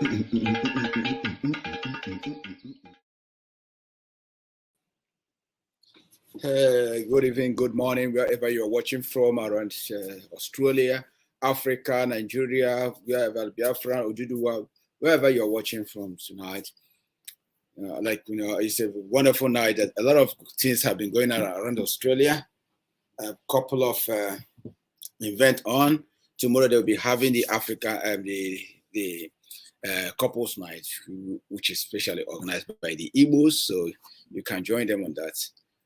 Good evening, good morning, wherever you're watching from around Australia, Africa, Nigeria, wherever Biafra, Oduduwa, wherever you're watching from tonight. It's a wonderful night. That a lot of things have been going on around Australia. A couple of events on. Tomorrow they'll be having the Africa the couples night, which is specially organized by the Igbos. So you can join them on that.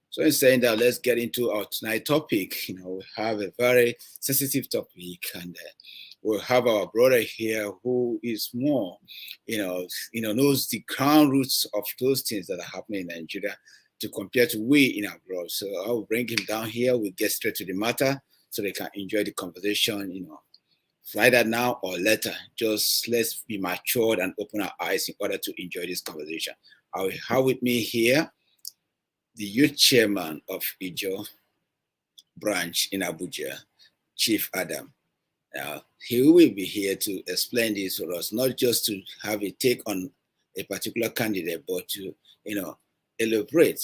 So in saying that, let's get into our tonight topic. We have a very sensitive topic, and we'll have our brother here who is more, knows the ground roots of those things that are happening in Nigeria to compare to we in abroad. So I'll bring him down here. We'll get straight to the matter so they can enjoy the conversation, either now or later. Just let's be matured and open our eyes in order to enjoy this conversation. I will have with me here the youth chairman of Ijo branch in Abuja, Chief Adam. He will be here to explain this for us, not just to have a take on a particular candidate, but to, elaborate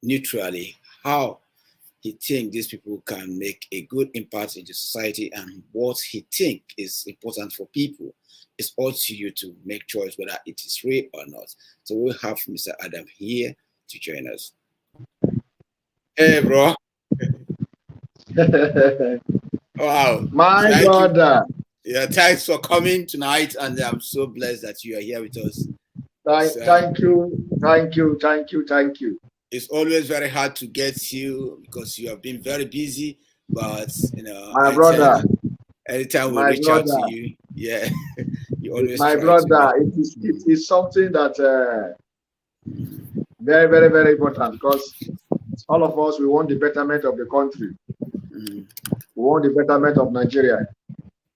neutrally how he thinks these people can make a good impact in the society and what he thinks is important for people. It's all to you to make choice whether it is real or not. So we'll have Mr. Adam here to join us. Hey, bro. Wow. My brother. Yeah, thanks for coming tonight, and I'm so blessed that you are here with us. Thank you. It's always very hard to get you because you have been very busy, but my brother. Anytime we reach out to you, yeah, you always. My brother, it is something that very, very, very important because all of us, we want the betterment of the country. We want the betterment of Nigeria,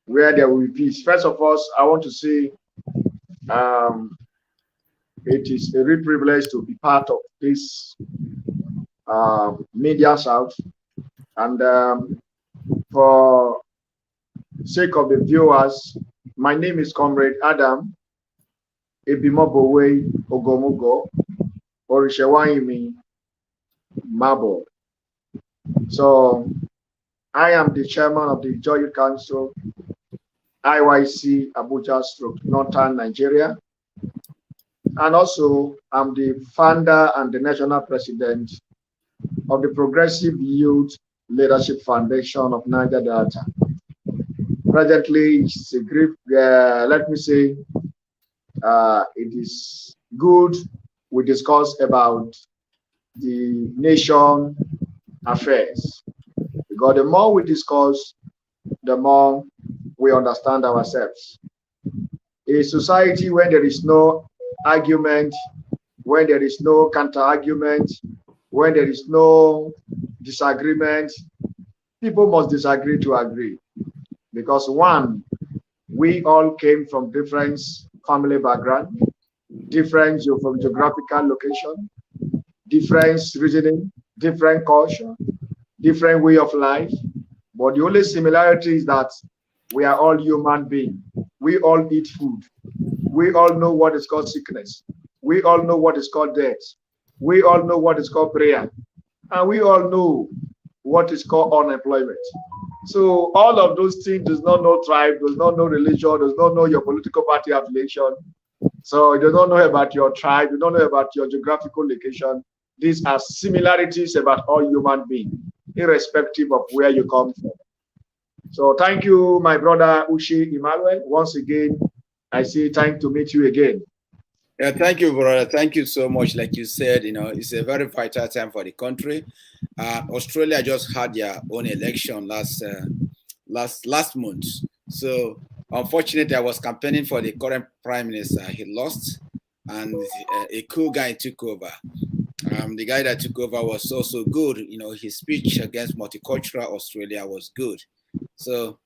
where there will be peace. First of all, I want to say it is a real privilege to be part of this media south. And for sake of the viewers, my name is Comrade Adam Ebimobowe Ogomugo Orishewaimi Mabo. So I am the chairman of the Joint Council, IYC Abuja Stroke, Northern Nigeria. And also I'm the founder and the national president of the Progressive Youth Leadership Foundation of Niger Delta. Presently, it's a great, let me say, it is good we discuss about the nation affairs. Because the more we discuss, the more we understand ourselves. A society where there is no argument, when there is no counter-argument, when there is no disagreement, people must disagree to agree. Because one, we all came from different family background, different geographical location, different reasoning, different culture, different way of life. But the only similarity is that we are all human beings. We all eat food. We all know what is called sickness. We all know what is called death. We all know what is called prayer. And we all know what is called unemployment. So all of those things does not know tribe, does not know religion, does not know your political party affiliation. So you don't know about your tribe, you don't know about your geographical location. These are similarities about all human beings, irrespective of where you come from. So thank you, my brother Ushi Emmanuel. Once again, I say time to meet you again. Yeah, thank you, brother. Thank you so much. Like you said, it's a very vital time for the country. Australia just had their own election last month. So unfortunately, I was campaigning for the current prime minister. He lost, and a cool guy took over. The guy that took over was so good. His speech against multicultural Australia was good. So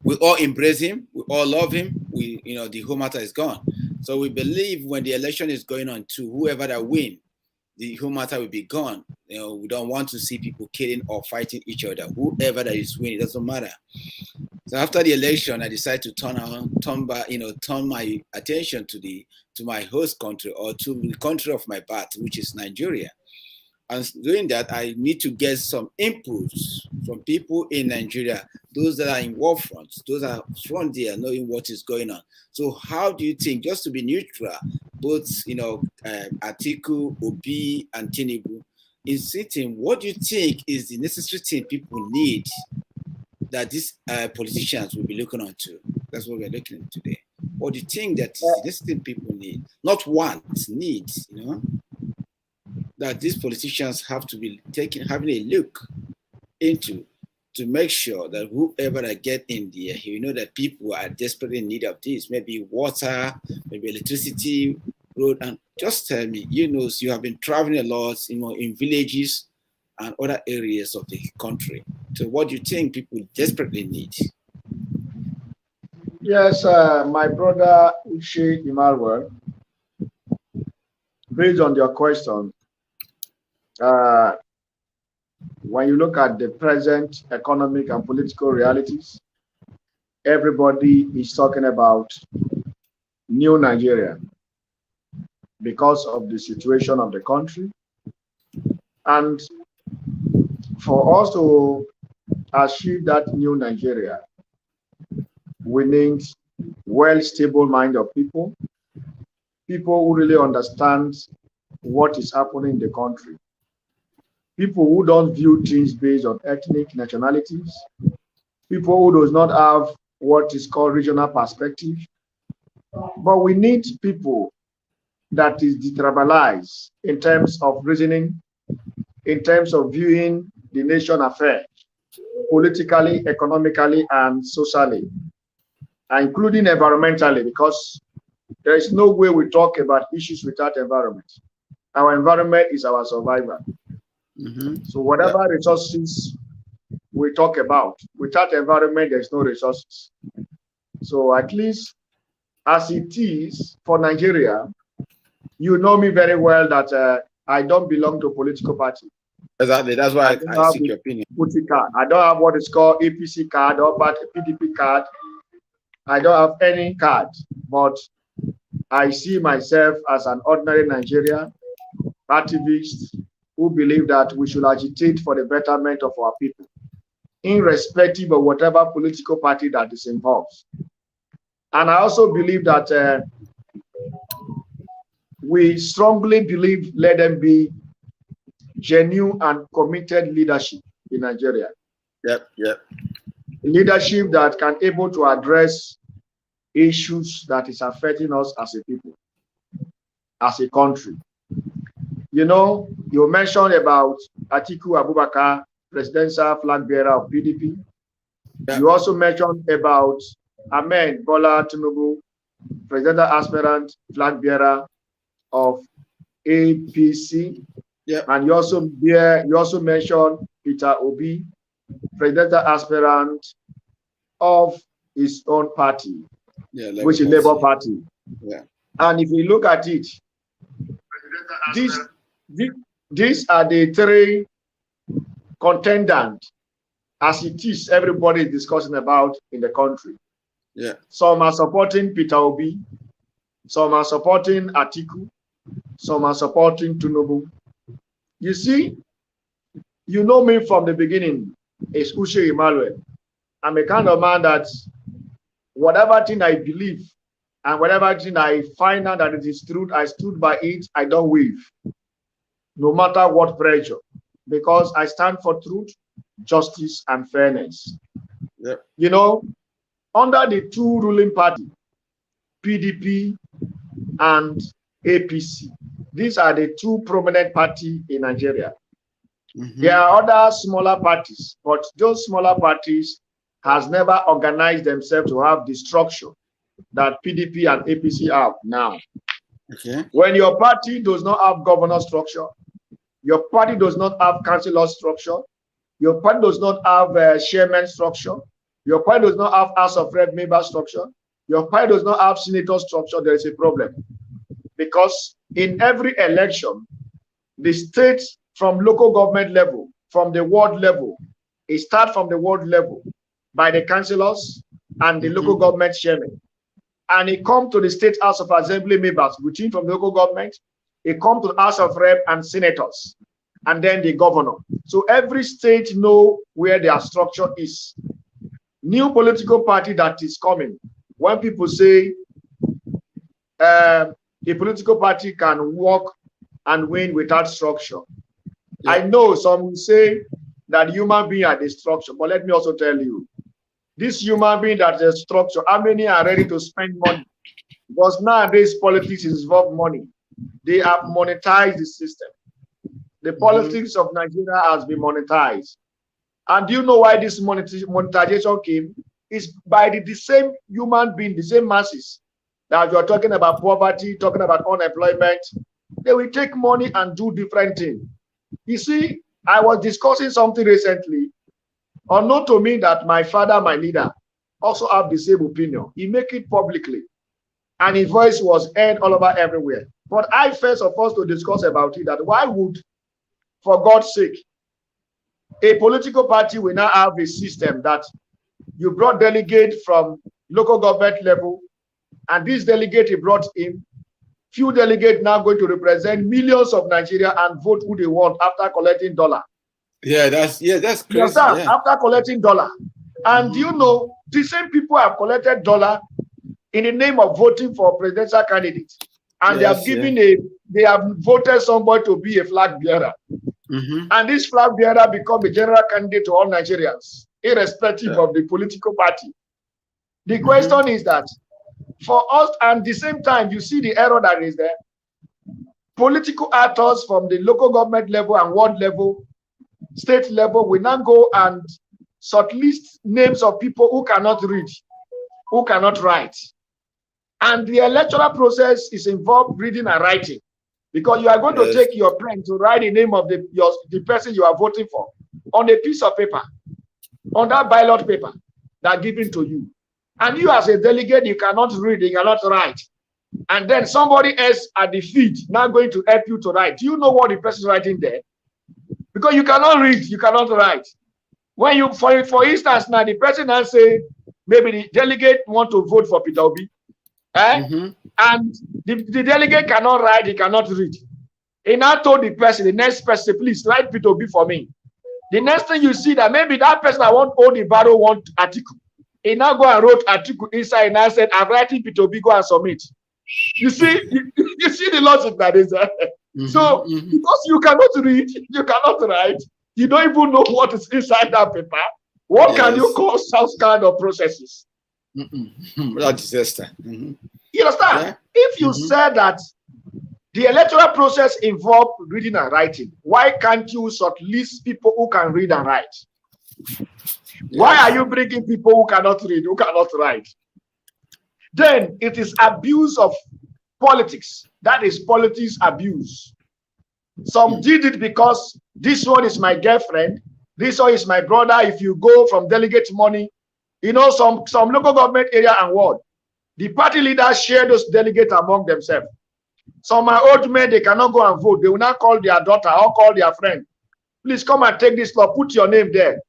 we all embrace him. We all love him. The whole matter is gone. So we believe when the election is going on to whoever that win, the whole matter will be gone. We don't want to see people killing or fighting each other. Whoever that is winning, it doesn't matter. So after the election, I decided to turn my attention to my host country, or to the country of my birth, which is Nigeria. And doing that, I need to get some inputs from people in Nigeria, those that are in war fronts, those that are front there, knowing what is going on. So how do you think, just to be neutral, both, Atiku, Obi, and Tinubu, in sitting, what do you think is the necessary thing people need that these politicians will be looking onto? That's what we're looking at today. What do you think that is the necessary thing people need? Not want, needs, that these politicians have to be having a look into, to make sure that whoever I get in there, that people are desperately in need of this, maybe water, maybe electricity, road. And just tell me, you have been traveling a lot, in villages and other areas of the country. So what do you think people desperately need? Yes, my brother Uche Emmanuel, based on your question, when you look at the present economic and political realities, everybody is talking about new Nigeria because of the situation of the country. And for us to achieve that new Nigeria, we need stable mind of people who really understand what is happening in the country, people who don't view things based on ethnic nationalities, people who does not have what is called regional perspective. But we need people that is detribalized in terms of reasoning, in terms of viewing the nation affairs, politically, economically, and socially, including environmentally, because there is no way we talk about issues without environment. Our environment is our survival. So whatever resources we talk about, without environment, there's no resources. So at least as it is for Nigeria, you know me very well that I don't belong to a political party. Exactly. That's why I seek your opinion. I don't have what is called APC card or PDP card. I don't have any card, but I see myself as an ordinary Nigerian activist who believe that we should agitate for the betterment of our people, irrespective of whatever political party that is involved. And I also believe that we strongly believe let them be genuine and committed leadership in Nigeria. Yep. Leadership that can able to address issues that is affecting us as a people, as a country. You mentioned about Atiku Abubakar, presidential flag bearer of PDP. Yep. You also mentioned about Ahmed Bola Tinubu, presidential aspirant flag bearer of APC. Yep. And you also mentioned Peter Obi, presidential aspirant of his own party, which is Labour Party. Yeah. And if you look at it, these are the three contenders as it is everybody is discussing about in the country. Yeah. Some are supporting Peter Obi, some are supporting Atiku, some are supporting Tinubu. You see, you know me from the beginning, it's Uche Emmanuel. I'm a kind of man that whatever thing I believe and whatever thing I find out that it is truth, I stood by it, I don't wave. No matter what pressure, because I stand for truth, justice, and fairness. Yep. Under the two ruling parties, PDP and APC, these are the two prominent parties in Nigeria. There are other smaller parties, but those smaller parties has never organized themselves to have the structure that PDP and APC have now. Okay. When your party does not have governor structure, your party does not have councillor structure, your party does not have chairman structure, your party does not have House of Rep member structure, your party does not have senator structure, there is a problem. Because in every election, the states from local government level, from the ward level, it starts from the ward level. by the councillors and the local government chairman. And it come to the State House of Assembly members, between from the local government, it come to the House of Rep and senators, and then the governor. So every state know where their structure is. New political party that is coming, when people say a political party can work and win without structure. Yeah. I know some will say that human beings are the structure, but let me also tell you, this human being that is a structure, how many are ready to spend money? Because nowadays politics involve money. They have monetized the system. The politics of Nigeria has been monetized. And do you know why this monetization came? It's by the same human being, the same masses that you are talking about poverty, talking about unemployment. They will take money and do different things. You see, I was discussing something recently, unknown to me, that my father, my leader, also have the same opinion. He make it publicly, and his voice was heard all over everywhere. But I first of all to discuss about it, that why would, for God's sake, a political party will now have a system that you brought delegates from local government level, and this delegate he brought in, few delegates now going to represent millions of Nigeria and vote who they want after collecting dollar. Yeah, that's crazy. Yeah. After collecting dollar. And you know, the same people have collected dollar in the name of voting for presidential candidates. And they have given they have voted somebody to be a flag bearer. And this flag bearer become a general candidate to all Nigerians, irrespective of the political party. The question is that for us, and at the same time, you see the error that is there. Political actors from the local government level and ward level, state level, will now go and shortlist names of people who cannot read, who cannot write. And the electoral process is involved reading and writing, because you are going to take your pen to write the name of the person you are voting for on a piece of paper, on that ballot paper that are given to you. And you as a delegate, you cannot read, you cannot write. And then somebody else at the feed now going to help you to write. Do you know what the person is writing there? Because you cannot read, you cannot write. When you, for instance, now the person now say, maybe the delegate want to vote for Peter Obi, and the delegate cannot write, he cannot read. He now told the person, the next person, please write Peter Obi for me. The next thing you see that maybe that person I want hold the barrow want article. He now go and wrote article inside and I said, I'm writing Peter Obi, go and submit. You see, you see the logic that is there. So because you cannot read, you cannot write, you don't even know what is inside that paper. What can you call some kind of processes? That disaster. You understand? Yeah. If you said that the electoral process involved reading and writing, why can't you shortlist people who can read and write? Why are you bringing people who cannot read, who cannot write? Then it is abuse of politics. That is politics abuse. Some did it because this one is my girlfriend, this one is my brother. If you go from delegate money, you know, some local government area and ward, the party leaders share those delegates among themselves. Some are old men, they cannot go and vote. They will not call their daughter or call their friend. Please come and take this law, put your name there.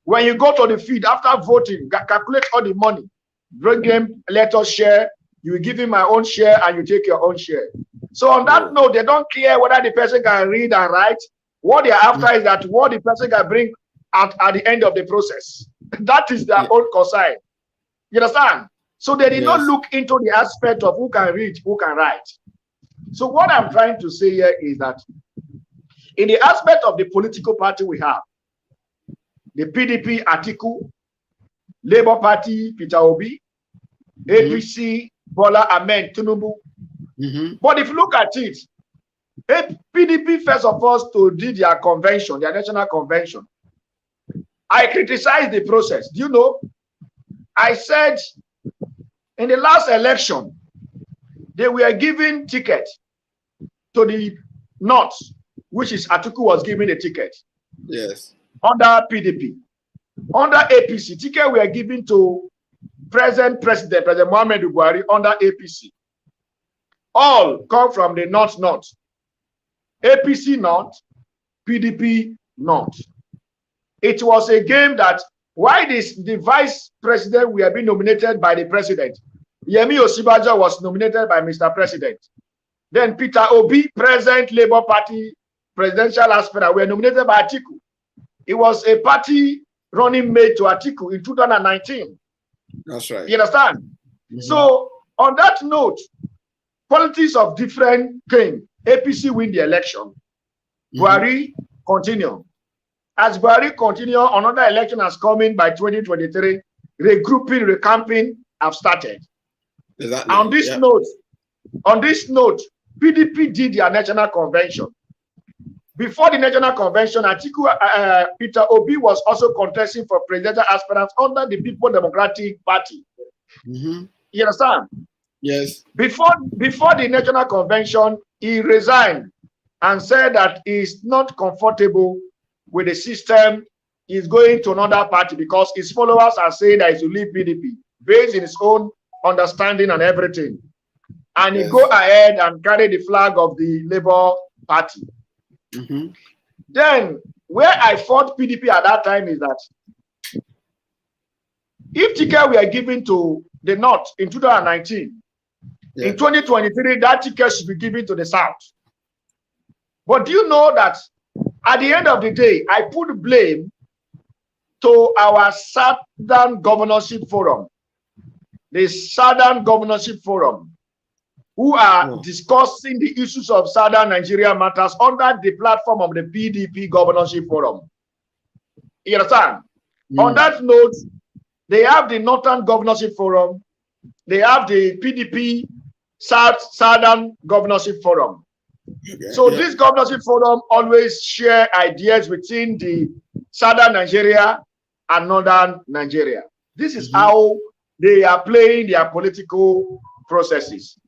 When you go to the feed after voting, calculate all the money, bring them, let us share. You give him my own share and you take your own share. So on that note, they don't care whether the person can read and write. What they're after is that what the person can bring at the end of the process. That is their own concern. You understand? So they did not look into the aspect of who can read, who can write. So what I'm trying to say here is that in the aspect of the political party we have, the PDP Atiku, Labour Party Peter Obi, APC Bola Ahmed Tinubu. But if you look at it, PDP first of all to do their convention, their national convention. I criticized the process. Do you know? I said in the last election, they were giving ticket to the North, which is Atiku was giving the ticket. Yes. Under PDP. Under APC, ticket were given to President Muhammadu Buhari under APC. All come from the North. APC North, PDP North. It was a game that Why the vice president were being nominated by the president? Yemi Osibajo was nominated by Mr. President. Then Peter Obi, present Labour Party presidential aspirant, were nominated by Atiku. It was a party running mate to Atiku in 2019. That's right. You understand? Mm-hmm. So on that note, politics of different came. APC win the election. Buhari continue. As Buhari continue, another election has come in by 2023. Regrouping, recamping have started. Exactly. On this note, PDP did their national convention. Before the national convention, Atiku, Peter Obi was also contesting for presidential aspirants under the People Democratic Party. You understand? Yes. Before the national convention, he resigned and said that he's not comfortable with the system. He's going to another party because his followers are saying that he will leave PDP based on his own understanding and everything. And he go ahead and carry the flag of the Labour Party. Then, where I fought PDP at that time is that if ticket were given to the North in 2019, in 2023, that ticket should be given to the South. But do you know that at the end of the day, I put blame to our Southern Governorship Forum, the Southern Governorship Forum, who are discussing the issues of Southern Nigeria matters under the platform of the PDP Governorship Forum. You understand? On that note, they have the Northern Governorship Forum, they have the PDP Southern Governorship Forum. So this Governorship Forum always share ideas within the Southern Nigeria and Northern Nigeria. This is how they are playing their political processes.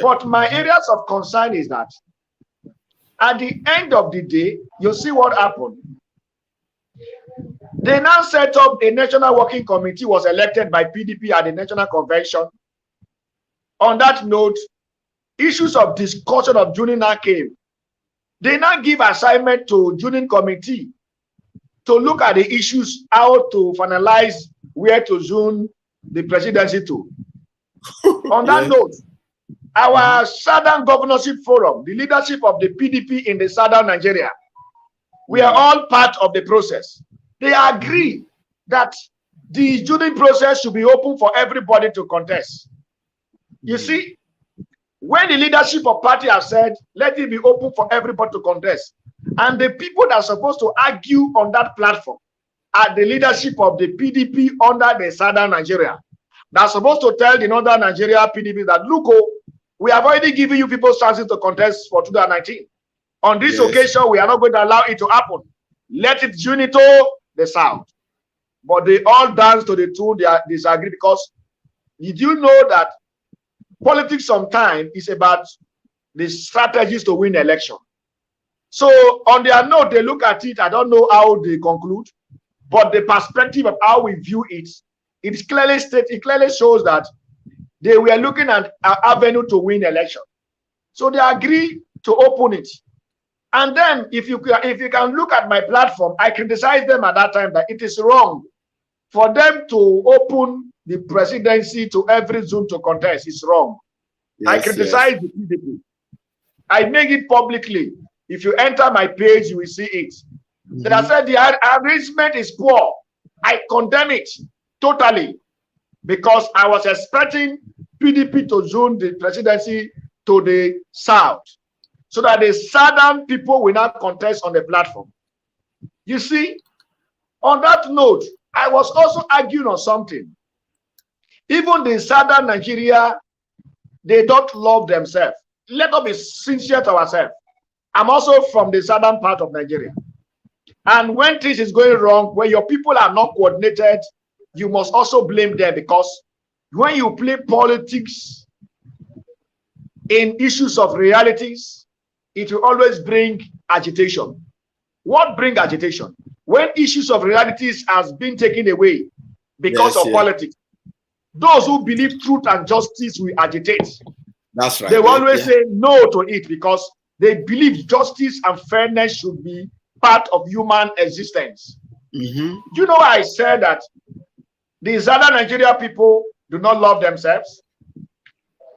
But my areas of concern is that at the end of the day, you see what happened. They now set up a national working committee, was elected by PDP at the national convention. On that note, issues of discussion of Junin now came. They now give assignment to Junin committee to look at the issues, how to finalize where to zone the presidency to. On that note, our Southern Governorship Forum, the leadership of the PDP in the Southern Nigeria, we are all part of the process. They agree that the Junin process should be open for everybody to contest. You see, when the leadership of party have said, let it be open for everybody to contest, and the people that are supposed to argue on that platform are the leadership of the PDP under the Southern Nigeria. They're supposed to tell the Northern Nigeria PDP that, look, we have already given you people chances to contest for 2019. On this occasion, we are not going to allow it to happen. Let it unito the South. But they all dance to the tune, they disagree, because did you know that politics sometimes is about the strategies to win election? So on their note, they look at it, I don't know how they conclude, but the perspective of how we view it, it clearly shows that they were looking at an avenue to win election. So they agree to open it. And then if you can look at my platform, I criticized them at that time that it is wrong for them to open the presidency to every zone to contest. It's wrong. I criticize the PDP. I make it publicly. If you enter my page, you will see it. Then I said the arrangement is poor. I condemn it totally, because I was expecting PDP to zone the presidency to the South, so that the Southern people will not contest on the platform. You see, on that note, I was also arguing on something. Even the Southern Nigeria, they don't love themselves. Let us be sincere to ourselves. I'm also from the southern part of Nigeria. And when things is going wrong, when your people are not coordinated, you must also blame them, because when you play politics in issues of realities, it will always bring agitation. What brings agitation? When issues of realities has been taken away because of politics, those who believe truth and justice will agitate. That's right. They will always say no to it, because they believe justice and fairness should be part of human existence. Mm-hmm. Do you know why I said that the Southern Nigeria people do not love themselves?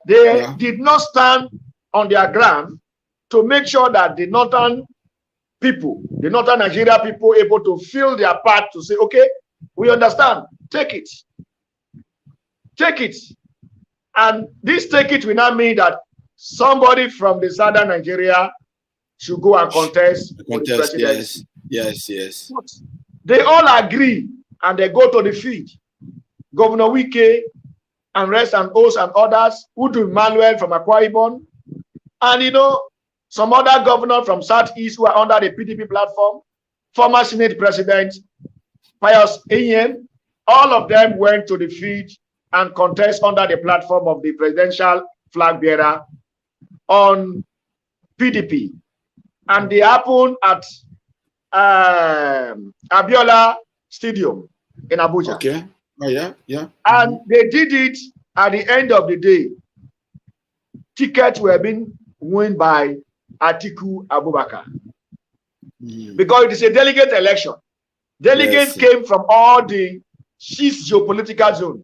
They did not stand on their ground to make sure that the northern people, the northern Nigeria people, able to feel their part to say, okay, we understand, take it. Take it. And this take it will not mean that somebody from the southern Nigeria should go and contest for the presidency. Yes. But they all agree and they go to the field. Governor Wike and rest and host and others, Udu Emmanuel from Akwa Ibom, and some other governor from Southeast who are under the PDP platform, former Senate President Pius Enyem, all of them went to the field and contest under the platform of the presidential flag bearer on PDP. And they happened at Abiola Stadium in Abuja. Okay. Oh, yeah. And they did it at the end of the day. Tickets were being won by Atiku Abubakar. Because it is a delegate election. Delegates came from all the 6 geopolitical zones.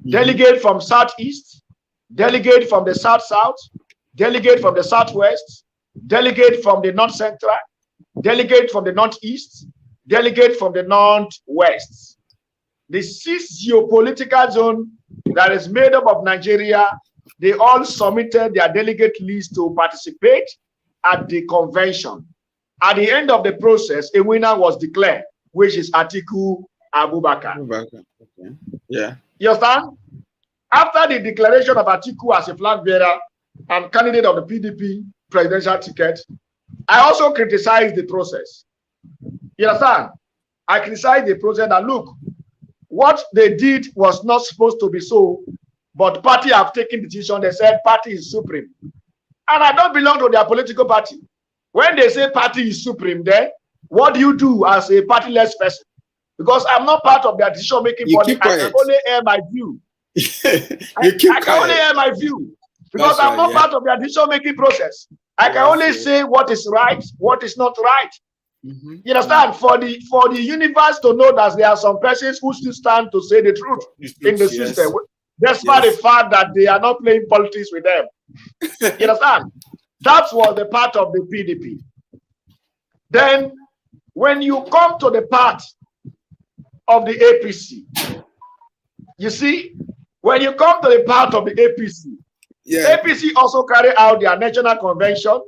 Delegate from Southeast, delegate from the South-South, delegate from the Southwest, delegate from the North Central, delegate from the Northeast, delegate from the Northwest. The 6 geopolitical zone that is made up of Nigeria, they all submitted their delegate list to participate at the convention. At the end of the process, a winner was declared, which is Atiku Abubakar. Okay. Yeah. You understand? After the declaration of Atiku as a flag bearer and candidate of the PDP presidential ticket, I also criticized the process. You understand? I criticized the process that, look, what they did was not supposed to be so, but party have taken the decision. They said party is supreme. And I don't belong to their political party. When they say party is supreme, then what do you do as a partyless person? Because I'm not part of their decision-making body. I can only air my view. I can only air my view. Because I'm not part of their decision-making process. I can only say what is right, what is not right. You understand? For the universe to know that there are some persons who still stand to say the truth in the system, despite the fact that they are not playing politics with them. You understand? That was the part of the PDP. Then, when you come to the part of the APC, you see, when you come to the part of the APC, APC also carry out their national convention.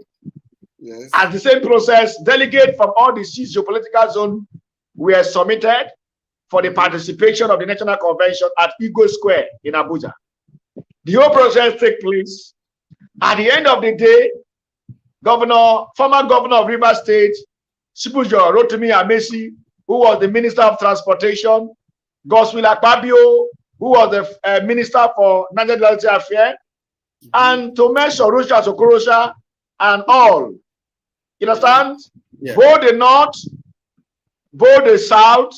As the same process, delegates from all the 6 geopolitical zones were submitted for the participation of the national convention at Eagle Square in Abuja. The whole process took place. At the end of the day, former governor of Rivers State, Sibujo Rotimi Amesi, who was the Minister of Transportation, Godswill Akpabio, who was the Minister for National Delta Affairs, and Tomesh Orusha Sokorosha, and all. You understand? Both the North, both the South,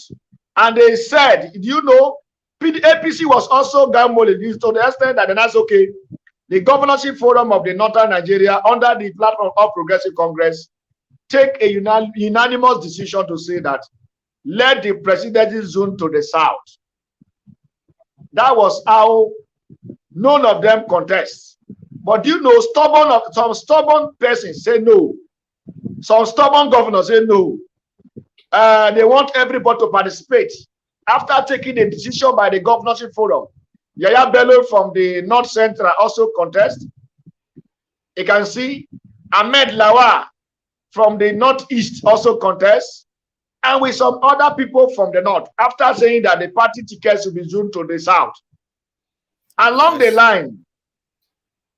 and they said, you know, APC was also gambling to the extent that that's okay. The governorship forum of the Northern Nigeria under the platform of Progressive Congress take a unanimous decision to say that let the presidency zone to the south. That was how none of them contest. But you know, some stubborn persons say no. Some stubborn governors say no. They want everybody to participate. After taking a decision by the governorship forum, Yaya Bello from the North Central also contest. You can see Ahmed Lawa from the Northeast also contest. And with some other people from the North, after saying that the party tickets will be zoned to the South. Along the line,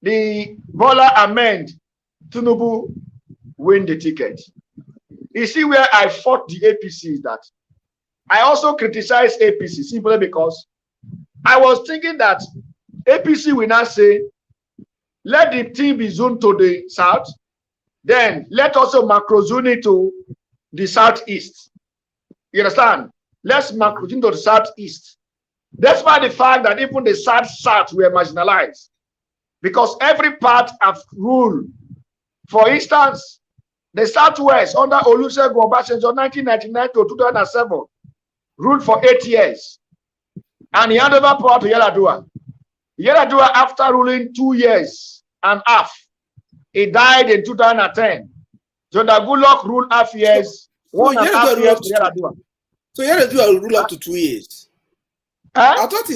the Bola Ahmed Tinubu win the ticket. You see where I fought the APC is that I also criticized APC simply because I was thinking that APC will not say, let the team be zoned to the south, then let also macro zone it to the southeast. You understand? Let's macro zone to the southeast. Despite the fact that even the south were marginalized, because every part of rule. For instance, the Southwest under Olusegun Obasanjo 1999 to 2007, ruled for 8 years. And he handed over power to Yar'Adua. Yar'Adua, after ruling 2 years and half, he died in 2010. Jonathan Goodluck ruled half years, so 1.5 years for Yar'Adua. So Yar'Adua will rule up to 2 years. I thought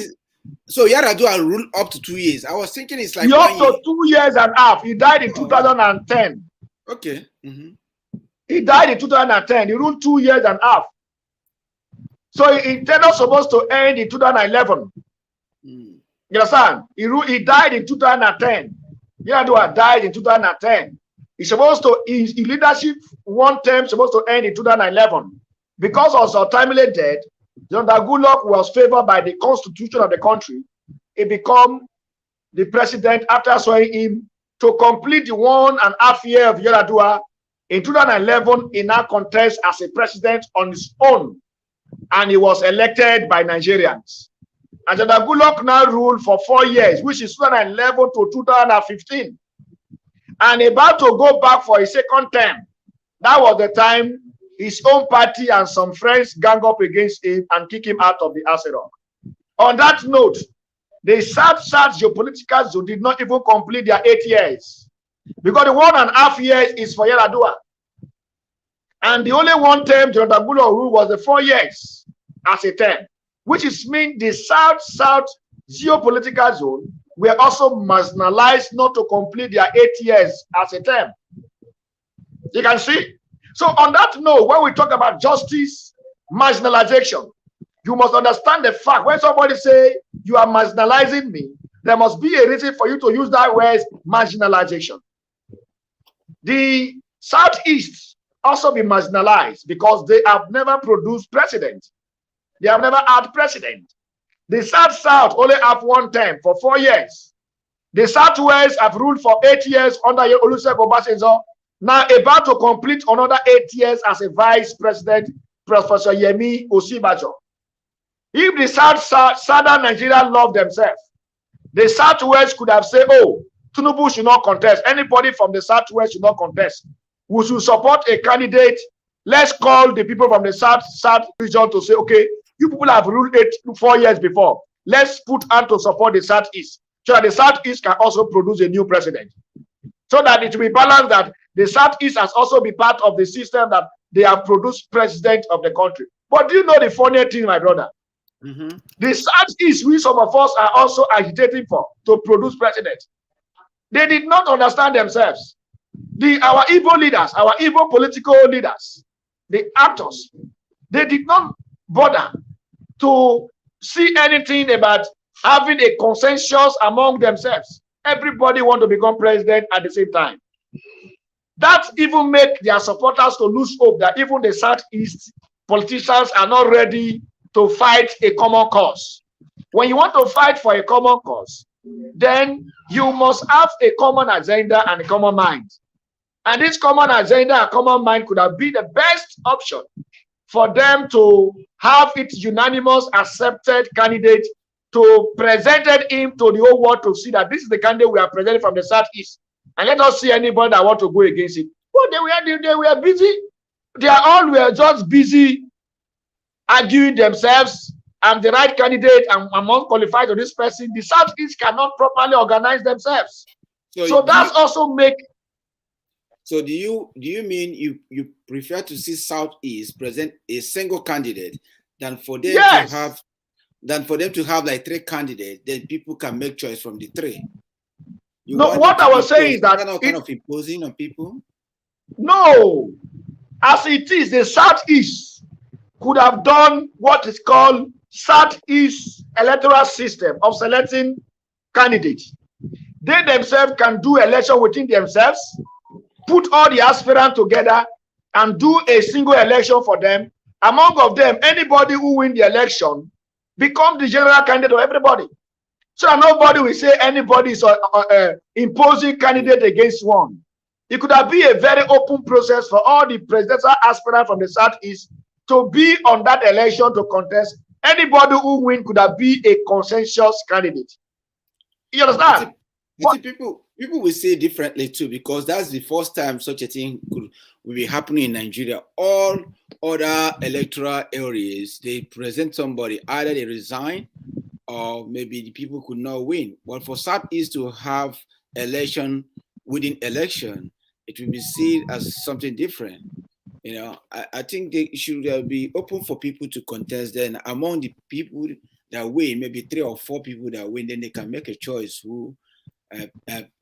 so Yar'Adua will rule up to 2 years. I was thinking it's like 1 year. Up to 2 years and half. He died in 2010. Okay. He died in 2010. He ruled 2 years and half. So he was supposed to end in 2011. You understand? He died in 2010. Yar'Adua died in 2010. He's supposed to, his leadership one term supposed to end in 2011. Because of his untimely death, Jonathan Goodluck was favored by the constitution of the country. He became the president after swearing him to complete the 1.5 year of Yar'Adua. In 2011, he now contests as a president on his own, and he was elected by Nigerians. And Jonathan Goodluck now ruled for 4 years, which is 2011 to 2015. And about to go back for his second term. That was the time his own party and some friends gang up against him and kick him out of the Aso Rock. On that note, the South geopolitical zone did not even complete their 8 years, because the 1.5 years is for Yar'Adua. And the only one term Jonathan Goodluck ruled was the 4 years as a term, which is mean the South geopolitical zone were also marginalized not to complete their 8 years as a term. You can see. So on that note, when we talk about justice, marginalization, you must understand the fact when somebody say you are marginalizing me, there must be a reason for you to use that word marginalization. The Southeast also be marginalized because they have never produced president. They have never had president. The South only have one term for 4 years. The Southwest have ruled for 8 years under Olusegun Obasanjo. Now about to complete another 8 years as a vice president, Professor Yemi Osinbajo. If the Southern Nigeria love themselves, the Southwest could have said, oh, Tinubu should not contest. Anybody from the Southwest should not contest. We should support a candidate. Let's call the people from the South region to say, okay, you people have ruled 4 years before. Let's put on to support the Southeast, so that the Southeast can also produce a new president. So that it will be balanced, that the Southeast has also been part of the system that they have produced president of the country. But do you know the funny thing, my brother? The Southeast, we some of us are also agitating for to produce president. They did not understand themselves. Our evil leaders, our evil political leaders, the actors, they did not bother to see anything about having a consensus among themselves. Everybody want to become president at the same time. That even make their supporters to lose hope that even the Southeast politicians are not ready to fight a common cause. When you want to fight for a common cause, then you must have a common agenda and a common mind. And this common agenda and common mind could have been the best option for them to have it unanimous accepted candidate to presented him to the whole world to see that this is the candidate we are presenting from the Southeast. And let us see anybody that want to go against it. But they were busy. They were just busy arguing themselves. I'm the right candidate. I'm unqualified to this person. The Southeast cannot properly organize themselves. So that's also make. So do you mean you prefer to see Southeast present a single candidate than for them to have like 3 candidates? Then people can make choice from the 3. What I was saying is that kind of imposing on people. No, as it is, the Southeast could have done what is called Southeast electoral system of selecting candidates. They themselves can do election within themselves, put all the aspirants together and do a single election for them. Among of them, anybody who win the election become the general candidate of everybody. So nobody will say anybody is imposing candidate against one. It could have been a very open process for all the presidential aspirants from the Southeast to be on that election to contest. Anybody who win could have been a consensus candidate. You understand? people will say differently too, because that's the first time such a thing will be happening in Nigeria. All other electoral areas, they present somebody, either they resign or maybe the people could not win. But for Southeast to have election within election, it will be seen as something different. I think they should be open for people to contest. Then among the people that win, maybe 3 or 4 people that win, then they can make a choice who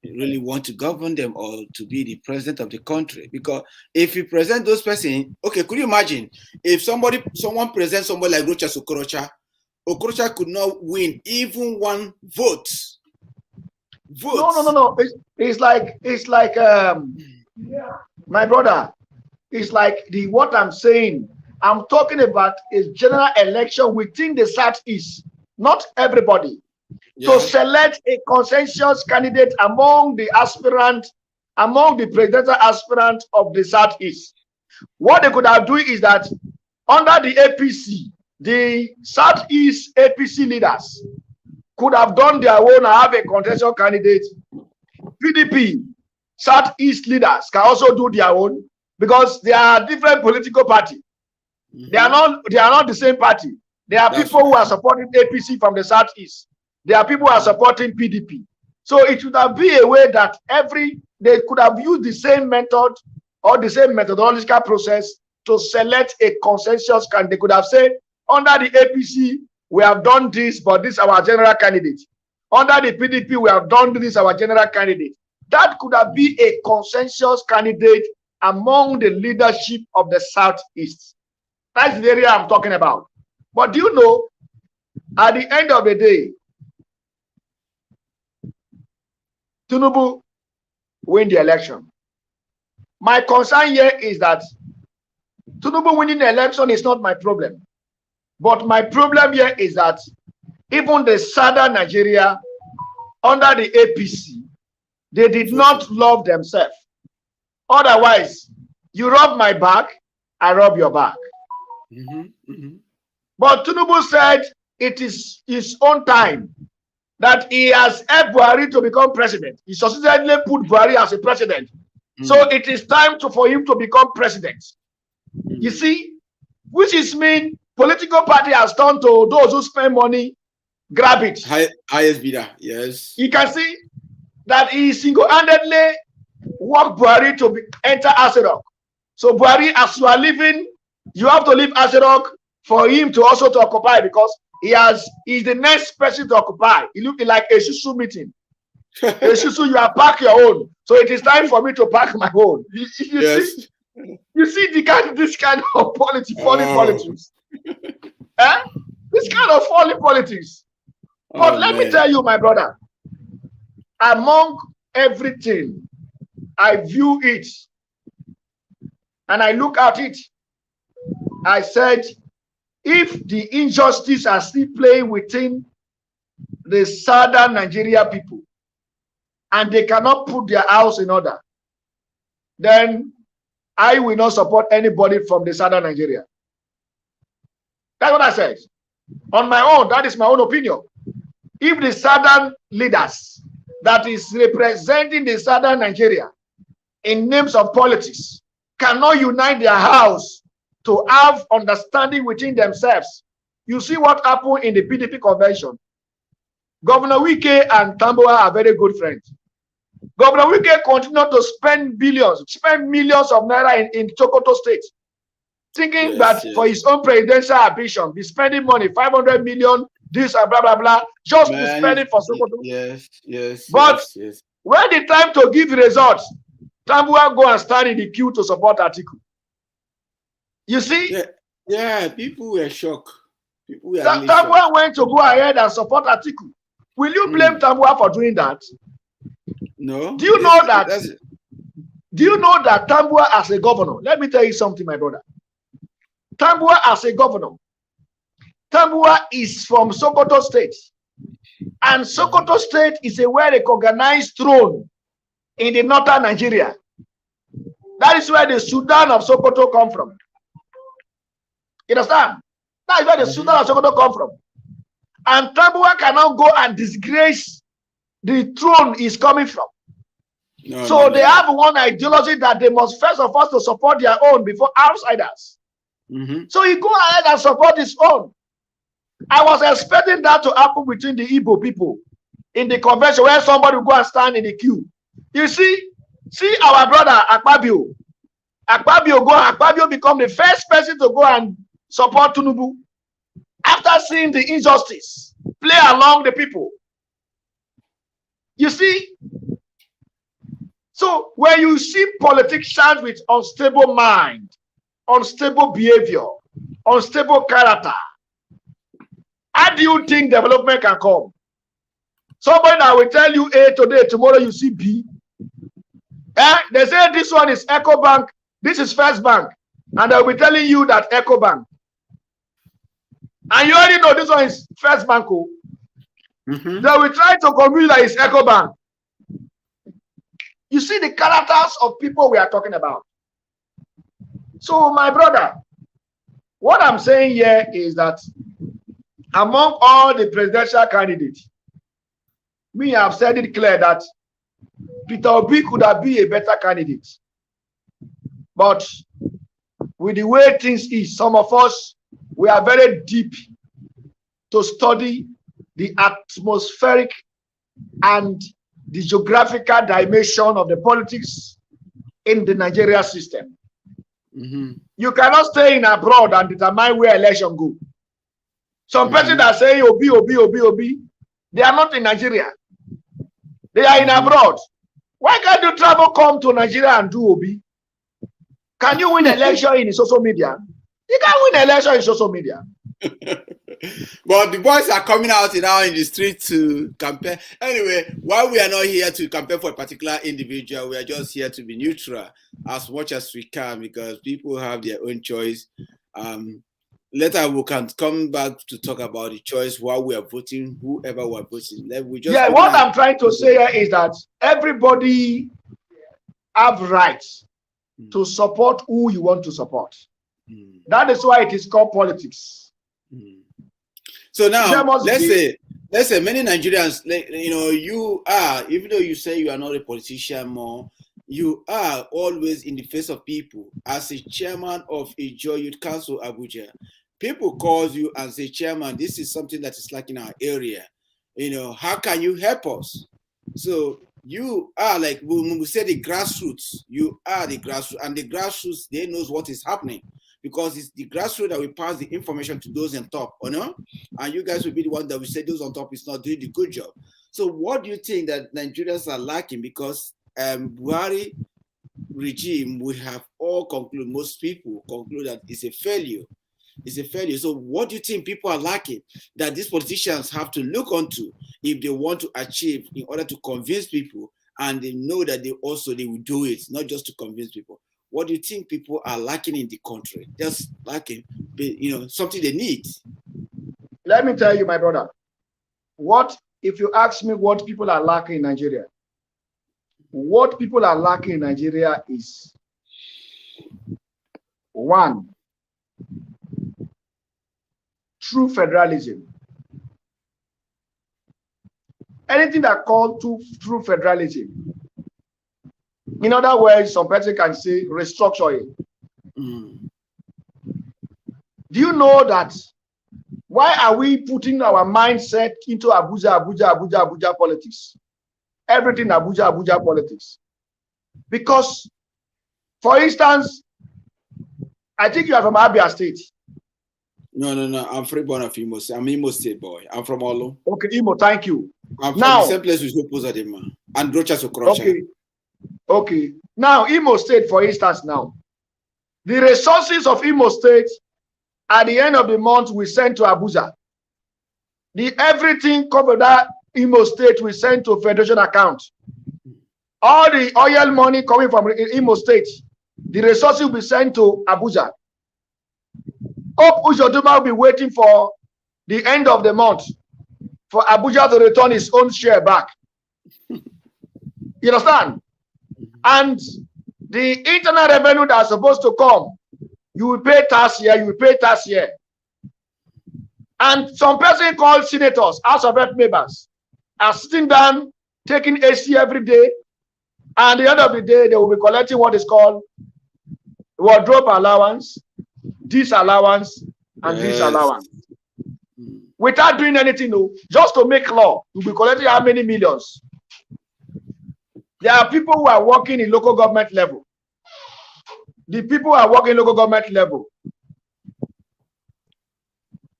really want to govern them or to be the president of the country. Because if you present those persons, okay, could you imagine if someone presents somebody like Rocha Okorocha, Okorocha could not win even 1 vote. No. It's like my brother. It's like what I'm saying. I'm talking about a general election within the Southeast, not everybody. Yeah. To select a consensus candidate among the presidential aspirants of the Southeast. What they could have done is that under the APC, the Southeast APC leaders could have done their own and have a consensus candidate. PDP Southeast leaders can also do their own, because they are different political party. Mm-hmm. They are not the same party. There are people who are supporting APC from the Southeast. There are people who are supporting PDP. So it should have been a way that they could have used the same method or the same methodological process to select a consensus candidate. They could have said, under the APC, we have done this, but this is our general candidate. Under the PDP, we have done this, our general candidate. That could have been a consensus candidate among the leadership of the Southeast. That's the area I'm talking about. But do you know, at the end of the day, Tinubu win the election. My concern here is that Tinubu winning the election is not my problem. But my problem here is that even the southern Nigeria, under the APC, they did not love themselves. Otherwise, you rub my back, I rub your back. But Tinubu said it is his own time, that he has helped Buhari to become president. He successfully put Buhari as a president. So it is time for him to become president. You see, which is mean political party has turned to those who spend money, grab it. Highest bidder, yes. You can see that he single-handedly worked Buhari to enter Aserok. So Buhari, as you are leaving, you have to leave Aserok for him to also to occupy, because he's the next person to occupy. He looked like a Susu meeting. A Susu, you have packed your own. So it is time for me to pack my own. You see this kind of politics. This kind of folly politics. But let me tell you, my brother, among everything, I view it and I look at it. I said, if the injustice are still playing within the southern Nigeria people and they cannot put their house in order, then I will not support anybody from the southern Nigeria. That's what I said. On my own, that is my own opinion. If the southern leaders that is representing the southern Nigeria in names of politics cannot unite their house to have understanding within themselves, you see what happened in the PDP convention. Governor Wike and Tambuwal are very good friends. Governor Wike continued to spend millions of naira in Sokoto State, thinking that for his own presidential ambition, be spending money, 500 million, this and blah, blah, blah, just to spend it for Sokoto. But when the time to give results, Tambuwal go and stand in the queue to support Atiku. You see? Yeah, people were shocked. Tambuwal went to go ahead and support Atiku. Will you blame Tambuwal for doing that? No. Do you know that Tambuwal as a governor? Let me tell you something, my brother. Tambuwal as a governor. Tambuwal is from Sokoto State. And Sokoto State is a well-recognized throne in the northern Nigeria. That is where the Sudan of Sokoto come from. You understand? That is where the Sudan of Sokoto come from. And Tambuwal cannot go and disgrace the throne he's coming from. So they have one ideology that they must first of all to support their own before outsiders. So he go ahead and support his own. I was expecting that to happen between the Igbo people in the convention where somebody will go and stand in the queue. You see our brother Akpabio. Akpabio become the first person to go and support Tinubu after seeing the injustice play along the people. You see, so when you see politicians with unstable mind, unstable behavior, unstable character, how do you think development can come? Somebody that will tell you A today, tomorrow you see B. They say this one is Eco Bank, this is First Bank, and they'll be telling you that Eco Bank. And you already know this one is First Bank. They will try to convince that it's Eco Bank. You see the characters of people we are talking about. So, my brother, what I'm saying here is that among all the presidential candidates, me have said it clear that Peter Obi could have been a better candidate. But with the way things is, some of us, we are very deep to study the atmospheric and the geographical dimension of the politics in the Nigeria system. You cannot stay in abroad and determine where election go. Some person that say Obi, they are not in Nigeria. They are in abroad. Why can't you travel, come to Nigeria and do Obi? Can you win election in social media? You can't win election in social media. But the boys are coming out now in the street to campaign. Anyway, while we are not here to campaign for a particular individual, we are just here to be neutral as much as we can because people have their own choice. Later, we can come back to talk about the choice while we are voting, whoever we are voting. What I'm trying to say here is that everybody have rights to support who you want to support. That is why it is called politics. So now, let's say many Nigerians, you are, even though you say you are not a politician more, you are always in the face of people. As a chairman of a Joy Youth Council Abuja, people call you and say, Chairman, this is something that is like in our area. How can you help us? So you are like, when we say the grassroots, you are the grassroots, and the grassroots, they knows what is happening. Because it's the grassroots that will pass the information to those on top, and you guys will be the one that will say those on top is not doing the good job. So what do you think that Nigerians are lacking? Because Buhari regime, we have all concluded, most people conclude that it's a failure. It's a failure. So what do you think people are lacking that these politicians have to look onto if they want to achieve in order to convince people, and they know that they will do it, not just to convince people? What do you think people are lacking in the country? Just lacking, something they need. Let me tell you, my brother, if you ask me what people are lacking in Nigeria, what people are lacking in Nigeria is, one, true federalism. Anything that called to true federalism. In other words, some person can say restructuring. Do you know that? Why are we putting our mindset into Abuja politics? Everything Abuja politics. Because, for instance, I think you are from Abia State. No. I'm freeborn of Imo State. I'm Imo State boy. I'm from Olo. Okay, Imo, thank you. I'm from the same place with Opozadema and Rocha Sokrocha. Okay. Now, Imo State, for instance, the resources of Imo State at the end of the month we send to Abuja. Everything covered that Imo State we send to Federation account. All the oil money coming from Imo State, the resources will be sent to Abuja. Hope Uzoduma will be waiting for the end of the month for Abuja to return his own share back. You understand? And the internal revenue that's supposed to come, you will pay tax here, And some person called senators, House of Rep members, are sitting down, taking AC every day, And at the end of the day, they will be collecting what is called wardrobe allowance, disallowance, and disallowance. Without doing anything, no, just to make law, you'll be collecting how many millions? There are people who are working in local government level. The people who are working in local government level.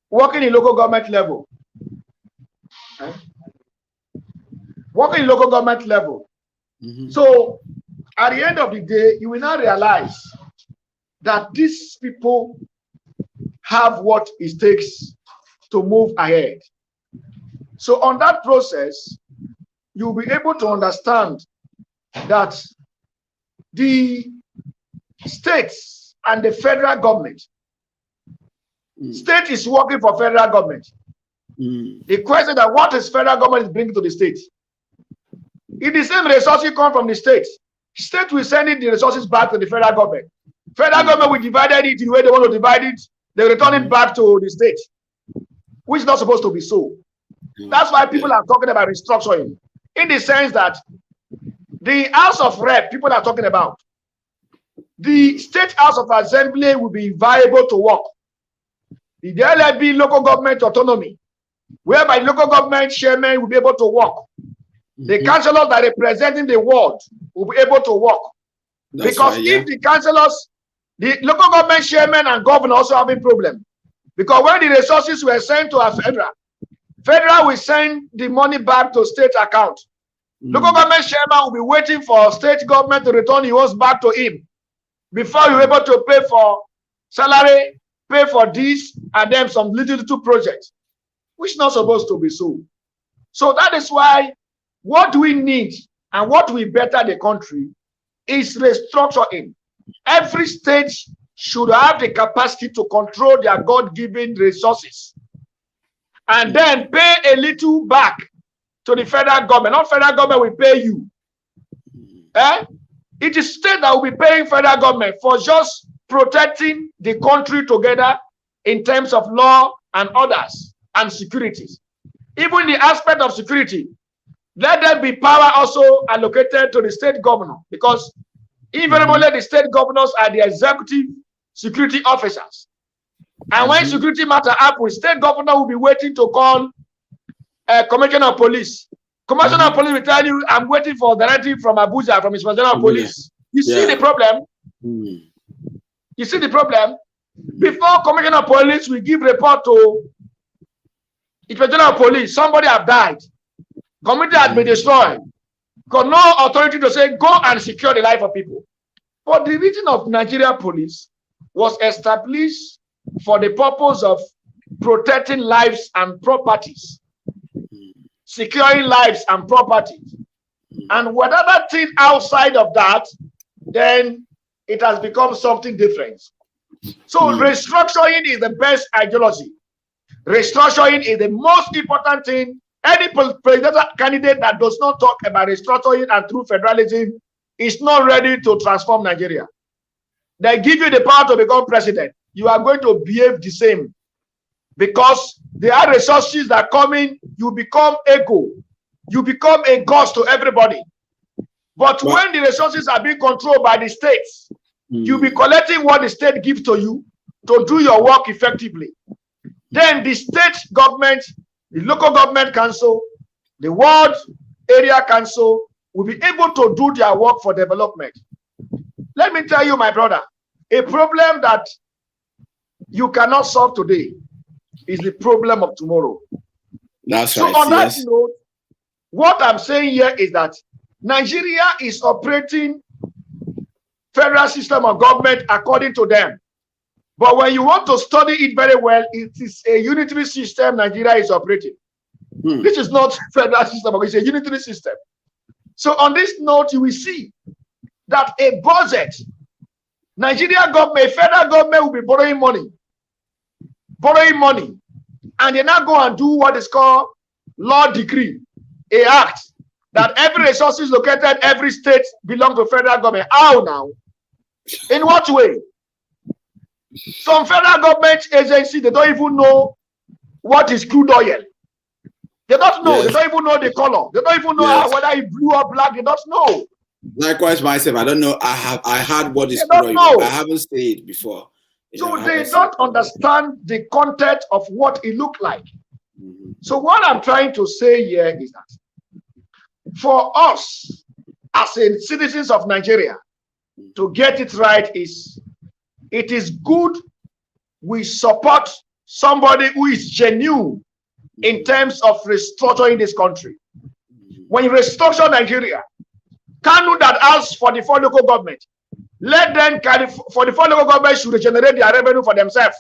Working in local government level. Working in local government level. So at the end of the day, you will now realize that these people have what it takes to move ahead. So on that process, you'll be able to understand that the states and the federal government, state is working for federal government. The question that what is federal government is bringing to the state? If the same resources come from the state, state will send the resources back to the federal government. Federal government will divide it in the way they want to divide it. They return it back to the state, which is not supposed to be so. That's why people are talking about restructuring, in the sense that the House of Rep, people are talking about, the State House of Assembly will be viable to work. The LFB local government autonomy, whereby local government chairman will be able to work. The councillors that are representing the ward will be able to work. Because if the councillors, the local government chairman and governor also having problem. Because when the resources were sent to a federal will send the money back to state account. Local government chairman will be waiting for state government to return the ones back to him before you're able to pay for salary, pay for this, and then some little projects, which is not supposed to be so. So that is why what we need and what will better the country is restructuring. Every state should have the capacity to control their God-given resources and then pay a little back to the federal government. Not federal government will pay you. It is state that will be paying federal government for just protecting the country together in terms of law and orders and securities. Even the aspect of security, let there be power also allocated to the state governor, because invariably the state governors are the executive security officers. And when security matter happens, state governor will be waiting to call commissioner of police. Commissioner of police will tell you, I'm waiting for directive from Abuja, from his commissioner of police. You see the problem? You see the problem? Before commissioner of police will give report to the commissioner of police, somebody have died. Community has been destroyed. Got no authority to say, go and secure the life of people. But the region of Nigeria police was established for the purpose of protecting lives and properties, securing lives and properties. And whatever thing outside of that, then it has become something different. So restructuring is the best ideology. Restructuring is the most important thing. Any presidential candidate that does not talk about restructuring and true federalism is not ready to transform Nigeria. They give you the power to become president. You are going to behave the same, because there are resources that come in, you become ego. You become a ghost to everybody. But when the resources are being controlled by the states, you'll be collecting what the state gives to you to do your work effectively. Then the state government, the local government council, the ward area council will be able to do their work for development. Let me tell you, my brother, a problem that you cannot solve today is the problem of tomorrow. That's right. So on that note, what I'm saying here is that Nigeria is operating federal system of government according to them. But when you want to study it very well, it is a unitary system Nigeria is operating. This is not federal system, it's a unitary system. So on this note, you will see that a budget, Nigeria government, federal government will be borrowing money, and they now go and do what is called law decree, a act that every resources located, every state belong to federal government. How now? In what way? Some federal government agency, they don't even know what is crude oil. They don't know. They don't even know the color. They don't even know whether it's blue or black. They don't know. Likewise, myself. I don't know. I heard what They is don't Kuro, but I know. haven't seen it before. So they don't understand the content of what it looked like. Mm-hmm. So what I'm trying to say here is that for us as in citizens of Nigeria to get it right is it is good we support somebody who is genuine in terms of restructuring this country. When you restructure Nigeria, Kanu that asks for the 4 local government, let them carry for the 4 local government should generate their revenue for themselves,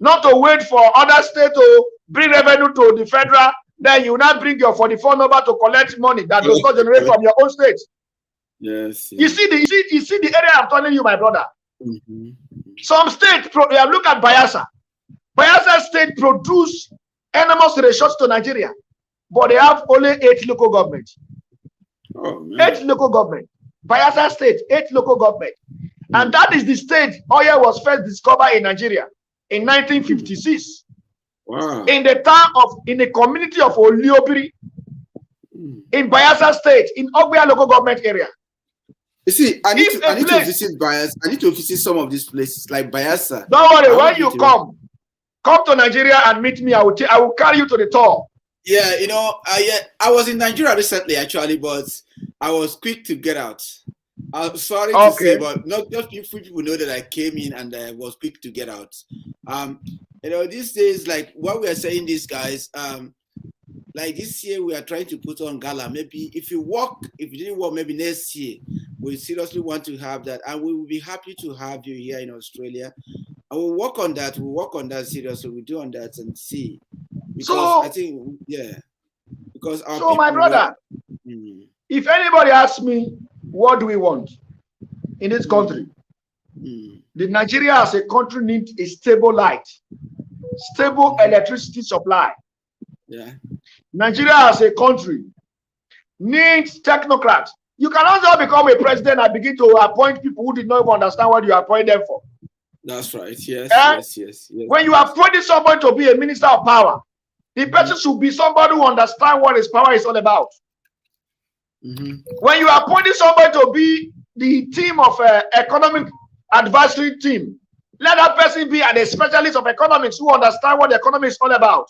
not to wait for other states to bring revenue to the federal. Then you now bring your 44 number to collect money that does not generate from your own state. Yes. You see the area I'm telling you, my brother. Mm-hmm. Some states, look at Bayelsa. Bayelsa state produce enormous resources to Nigeria, but they have only 8 local governments. Oh, 8 local government. Bayelsa state, 8 local government. And that is the state oil was first discovered in Nigeria in 1956. Wow. In the community of Oliobiri, in Bayelsa state, in Ogbia local government area. You see, I need to visit Bayelsa. I need to visit some of these places like Bayelsa. Don't worry, when you come to Nigeria and meet me. I will carry you to the tour. Yeah, I was in Nigeria recently actually, but I was quick to get out. I'm sorry to say, but not just people know that I came in and I was quick to get out. These days, like what we are saying, these guys, like this year we are trying to put on gala. Maybe if you didn't work, maybe next year we seriously want to have that, and we will be happy to have you here in Australia. And we'll work on that. We'll work on that seriously. We'll do on that and see. Because I think, because our people, my brother, if anybody asks me, what do we want in this country? The Nigeria as a country needs a stable light, stable electricity supply. Yeah. Nigeria as a country needs technocrats. You cannot just become a president and begin to appoint people who did not even understand what you appoint them for. That's right. Yes. When you appoint someone to be a minister of power, the person should be somebody who understands what his power is all about. When you appoint somebody to be the team of economic advisory team, let that person be a specialist of economics who understands what the economy is all about.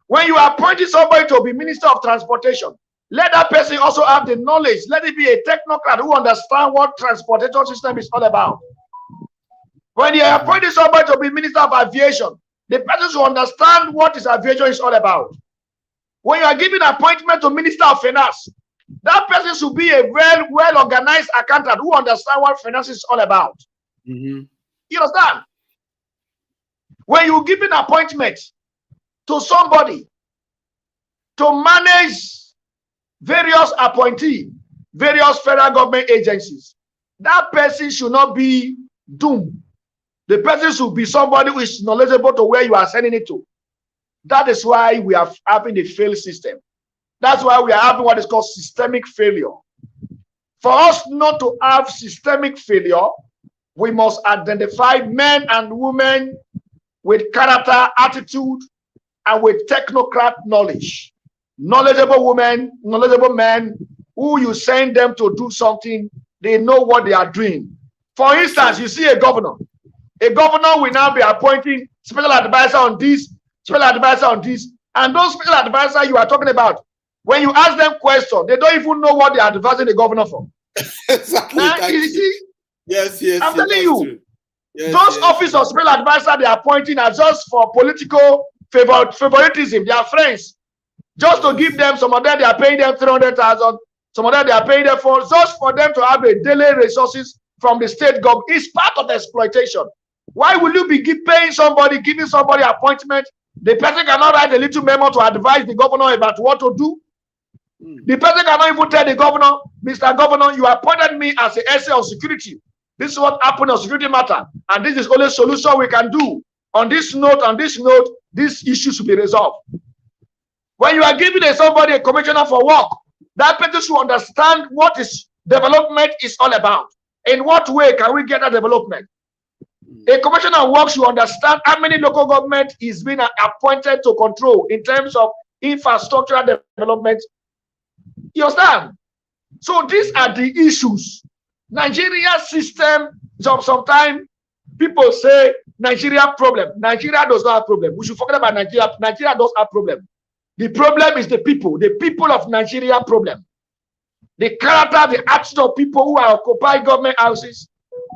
When you appoint somebody to be minister of transportation, let that person also have the knowledge. Let it be a technocrat who understands what transportation system is all about. When you appoint somebody to be minister of aviation, the person should understand what is aviation is all about. When you are giving appointment to minister of finance, that person should be a well organized accountant who understands what finance is all about. You understand? When you give an appointment to somebody to manage various appointees, various federal government agencies, that person should not be doomed. The person should be somebody who is knowledgeable to where you are sending it to. That is why we are having a failed system. That's why we are having what is called systemic failure. For us not to have systemic failure, we must identify men and women with character, attitude, and with technocrat knowledge. Knowledgeable women, knowledgeable men, who you send them to do something, they know what they are doing. For instance, you see a governor. A governor will now be appointing special advisor on this, special advisor on this. And those special advisors you are talking about, when you ask them questions, they don't even know what they are advising the governor for. Exactly. You see? Yes. I'm telling you, those office of special advisor they are appointing are just for political favoritism. They are friends. Just to give them, some of them they are paying them 300,000, some of them they are paying them just for them to have a daily resources from the state government. It's part of the exploitation. Why will you be giving somebody appointment? The person cannot write a little memo to advise the governor about what to do. The person cannot even tell the governor, Mr. Governor, you appointed me as the essay of security. This is what happened on security matter. And this is the only solution we can do. On this note, this issue should be resolved. When you are giving somebody a commissioner for work, that person should understand what is development is all about. In what way can we get that development? A commissioner of work should understand how many local government is being appointed to control in terms of infrastructural development. You understand? So these are the issues. Nigeria system, sometimes people say Nigeria problem. Nigeria does not have problem. We should forget about Nigeria. Nigeria does have problem. The problem is the people of Nigeria problem. The character, the attitude of people who are occupying government houses,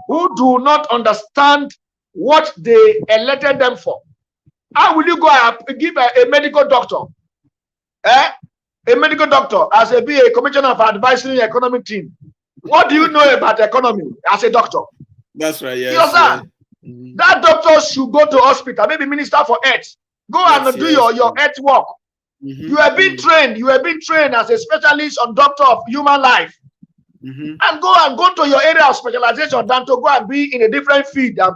who do not understand what they elected them for. How will you go and give a medical doctor, a medical doctor as be a commissioner of advisory economic team? What do you know about economy as a doctor? That's right. Yes. You understand? Yeah. That doctor should go to hospital, maybe minister for health. Go and do your health work. You have been trained. You have been trained as a specialist on doctor of human life. And go to your area of specialization than to go and be in a different field and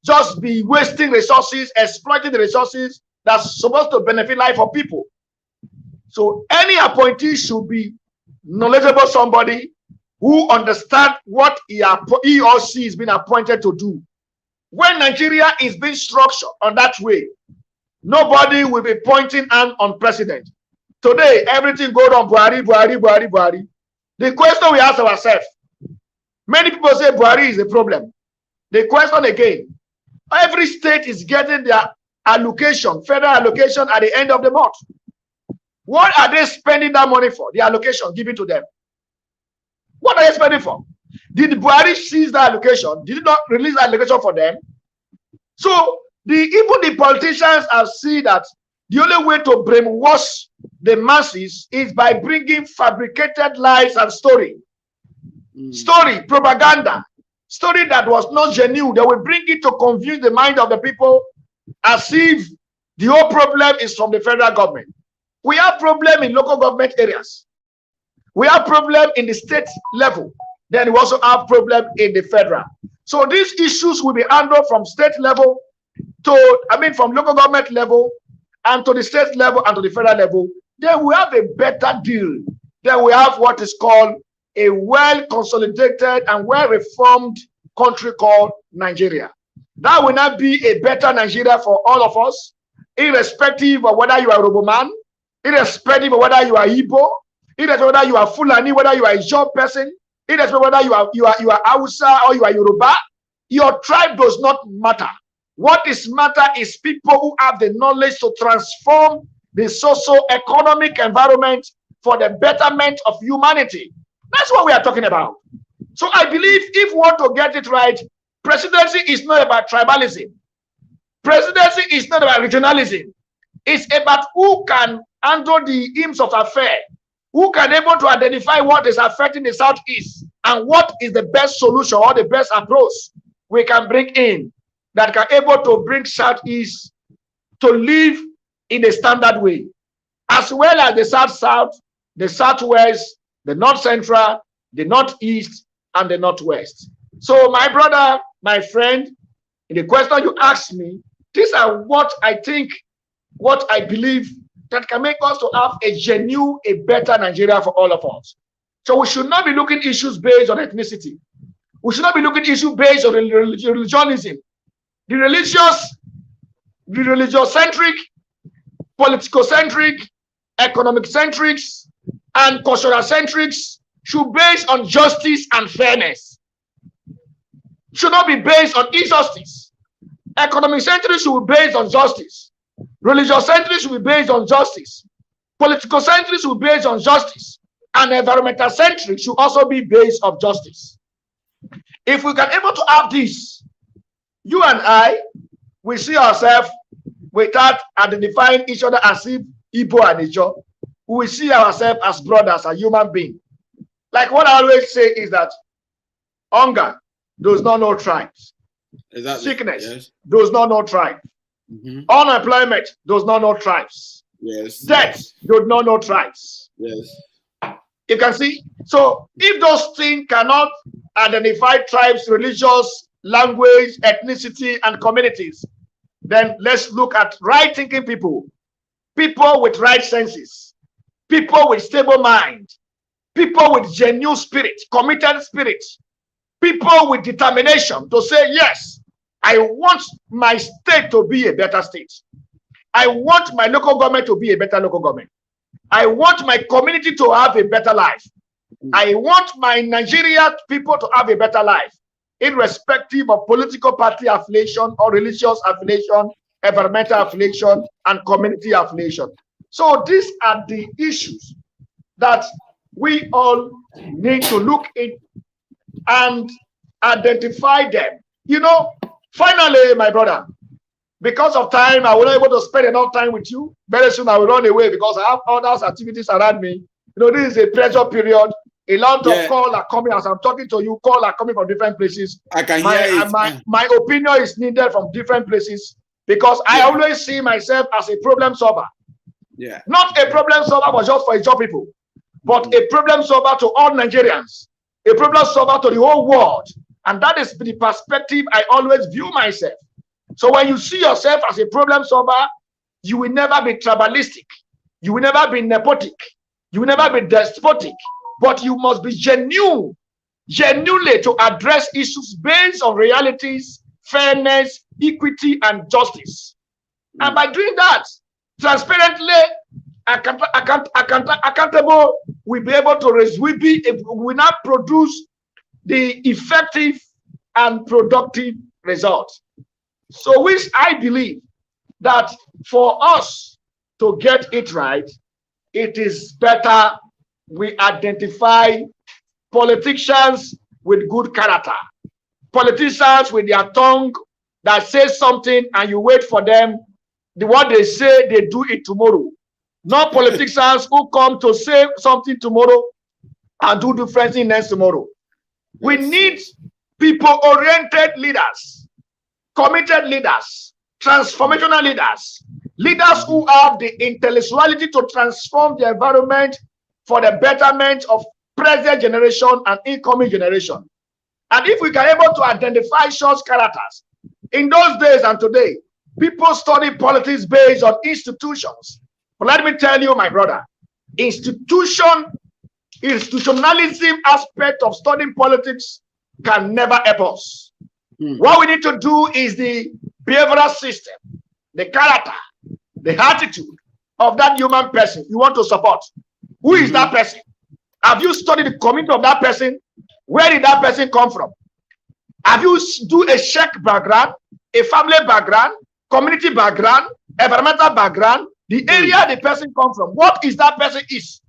just be wasting resources, exploiting the resources that's supposed to benefit life of people. So any appointee should be knowledgeable, somebody who understands what he or she is being appointed to do. When Nigeria is being structured on that way, nobody will be pointing hand on president. Today, everything goes on Buhari, Buhari, Buhari, Buhari. The question we ask ourselves, many people say Buhari is a problem. The question again, every state is getting their allocation, federal allocation at the end of the month. What are they spending that money for? The allocation given to them. What are they spending for? Did Buhari seize the allocation? Did he not release the allocation for them? So even the politicians have seen that the only way to brainwash the masses is by bringing fabricated lies and story. Story, propaganda, story that was not genuine. They will bring it to confuse the mind of the people as if the whole problem is from the federal government. We have problem in local government areas. We have problem in the state level. Then we also have problem in the federal. So these issues will be handled from state level from local government level and to the state level and to the federal level. Then we have a better deal. Then we have what is called a well-consolidated and well-reformed country called Nigeria. That will not be a better Nigeria for all of us, irrespective of whether you are a Roboman, irrespective of whether you are Igbo, irrespective of whether you are Fulani, whether you are a job person, irrespective of whether you are Hausa or you are Yoruba. Your tribe does not matter. What is matter is people who have the knowledge to transform the socio-economic environment for the betterment of humanity. That's what we are talking about. So I believe if we want to get it right, presidency is not about tribalism. Presidency is not about regionalism. It's about who can handle the aims of affair, who can able to identify what is affecting the Southeast and what is the best solution or the best approach we can bring in that can able to bring Southeast to live in a standard way, as well as the South-South, the Southwest, the North Central, the Northeast, and the Northwest. So my brother, my friend, in the question you asked me, these are what I think, what I believe that can make us to have a genuine, a better Nigeria for all of us. So we should not be looking issues based on ethnicity. We should not be looking issues based on religionism. The religious-centric, political-centric, economic-centrics, and cultural-centrics should be based on justice and fairness. Should not be based on injustice. Economic-centric should be based on justice. Religious-centric should be based on justice. Political-centric should be based on justice. And environmental-centric should also be based on justice. If we can able to have this, you and I, we see ourselves without identifying each other as if Igbo and Ijo. We see ourselves as brothers, as human beings. Like what I always say is that hunger does not know tribes. Exactly. Sickness does not know tribes. Unemployment does not know tribes. Death does not know tribes. You can see. So if those things cannot identify tribes, religious, language, ethnicity, and communities, then let's look at right thinking people, people with right senses, people with stable mind, people with genuine spirit, committed spirit, people with determination to say, yes, I want my state to be a better state. I want my local government to be a better local government. I want my community to have a better life. I want my Nigeria people to have a better life, irrespective of political party affiliation or religious affiliation, environmental affiliation, and community affiliation. So these are the issues that we all need to look in and identify them. You know, finally, my brother, because of time, I will not be able to spend enough time with you. Very soon I will run away because I have other activities around me. You know, this is a pressure period. A lot of calls are coming as I'm talking to you. Calls are coming from different places. I can hear it. My opinion is needed from different places because I always see myself as a problem solver. Yeah. Not a problem solver but just for a job people, but a problem solver to all Nigerians, a problem solver to the whole world. And that is the perspective I always view myself. So when you see yourself as a problem solver, you will never be tribalistic. You will never be nepotic. You will never be despotic. But you must be genuinely to address issues based on realities, fairness, equity, and justice. And by doing that, transparently, accountable, we'll be able to we now produce the effective and productive result. So which I believe that for us to get it right, it is better we identify politicians with good character, politicians with their tongue that says something and you wait for them, what they say, they do it tomorrow. Not politicians who come to say something tomorrow and do different things next tomorrow. We need people-oriented leaders, committed leaders, transformational leaders, leaders who have the intellectuality to transform the environment for the betterment of present generation and incoming generation. And if we can able to identify such characters, in those days and today, people study politics based on institutions. But let me tell you, my brother, institutionalism aspect of studying politics can never help us. What we need to do is the behavioral system, the character, the attitude of that human person you want to support. Who is that person? Have you studied the community of that person? Where did that person come from? Have you do a check background, a family background, community background, environmental background, the area the person comes from? What is that person is?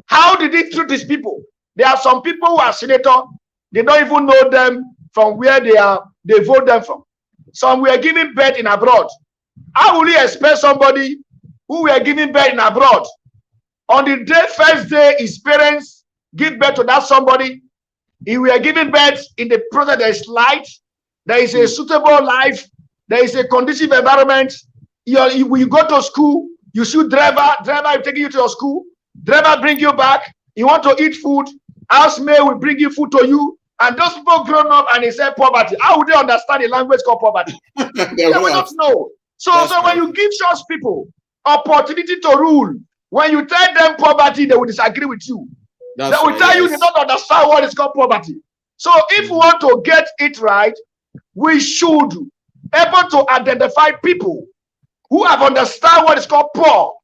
How did he treat these people? There are some people who are senator, they don't even know them from where they vote them from. Some were giving birth in abroad. How will you expect somebody who were giving birth in abroad on the first day his parents give birth to that somebody, he were giving birth in the process, there is light, there is a suitable life, there is a conducive environment. When you go to school, you see driver is taking you to your school, driver bring you back, you want to eat food, housemaid will bring you food to you, and those people grown up and they say poverty. How would they understand a language called poverty? They will not know. So when you give such people opportunity to rule, when you tell them poverty, they will disagree with you. They will tell you they don't understand what is called poverty. So if we want to get it right, we should be able to identify people who have understand what is called poor,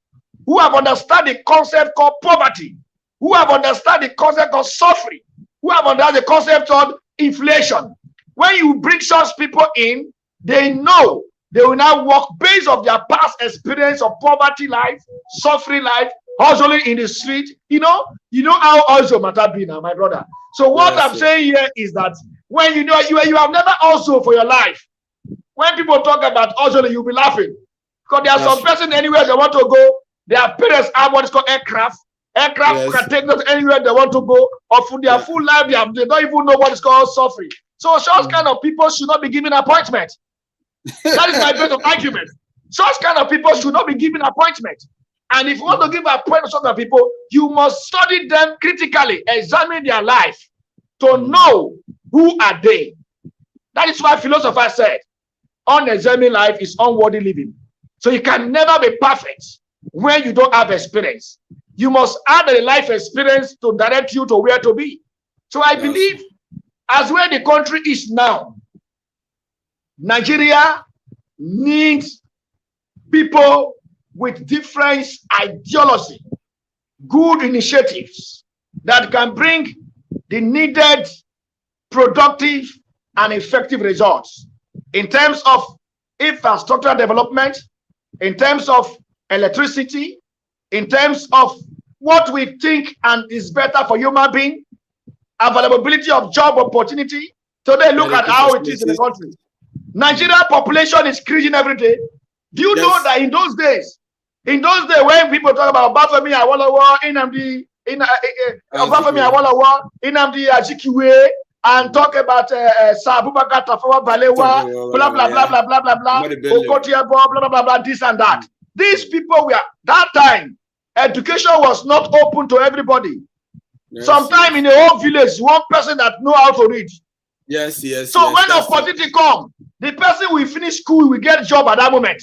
who have understand the concept called poverty, who have understand the concept called suffering, who have understand the concept of inflation. When you bring such people in, they know they will now work based on their past experience of poverty life, suffering life, hustling in the street. You know how also matter be now, my brother. So what I'm saying here is that when you have never also for your life, when people talk about hustling, you'll be laughing. Because there are some person anywhere they want to go, their parents have what is called aircraft. Aircraft can take them anywhere they want to go, or for their full life, they don't even know what is called suffering. So such kind of people should not be given appointment. That is my base of argument. Such kind of people should not be given appointment. And if you want to give appointment to such kind of people, you must study them critically, examine their life to know who are they. That is why philosophers said, unexamined life is unworthy living. So you can never be perfect when you don't have experience. You must add a life experience to direct you to where to be. So I believe as where the country is now, Nigeria needs people with different ideology, good initiatives, that can bring the needed productive and effective results in terms of infrastructure development, in terms of electricity, in terms of what we think and is better for human being, availability of job opportunity. Today, look at how it is in the country. Nigeria population is increasing every day. Do you know that in those days when people talk about Bafemi Awolowo, Nnamdi Azikiwe, and talk about Sir Abubakar Tafawa Balewa, blah blah blah blah blah blah blah, Okotiabo, blah blah blah blah, this and that. These people were that time. Education was not open to everybody. Sometimes in a whole village, one person that know how to read. So when opportunity come, the person will finish school will get a job at that moment.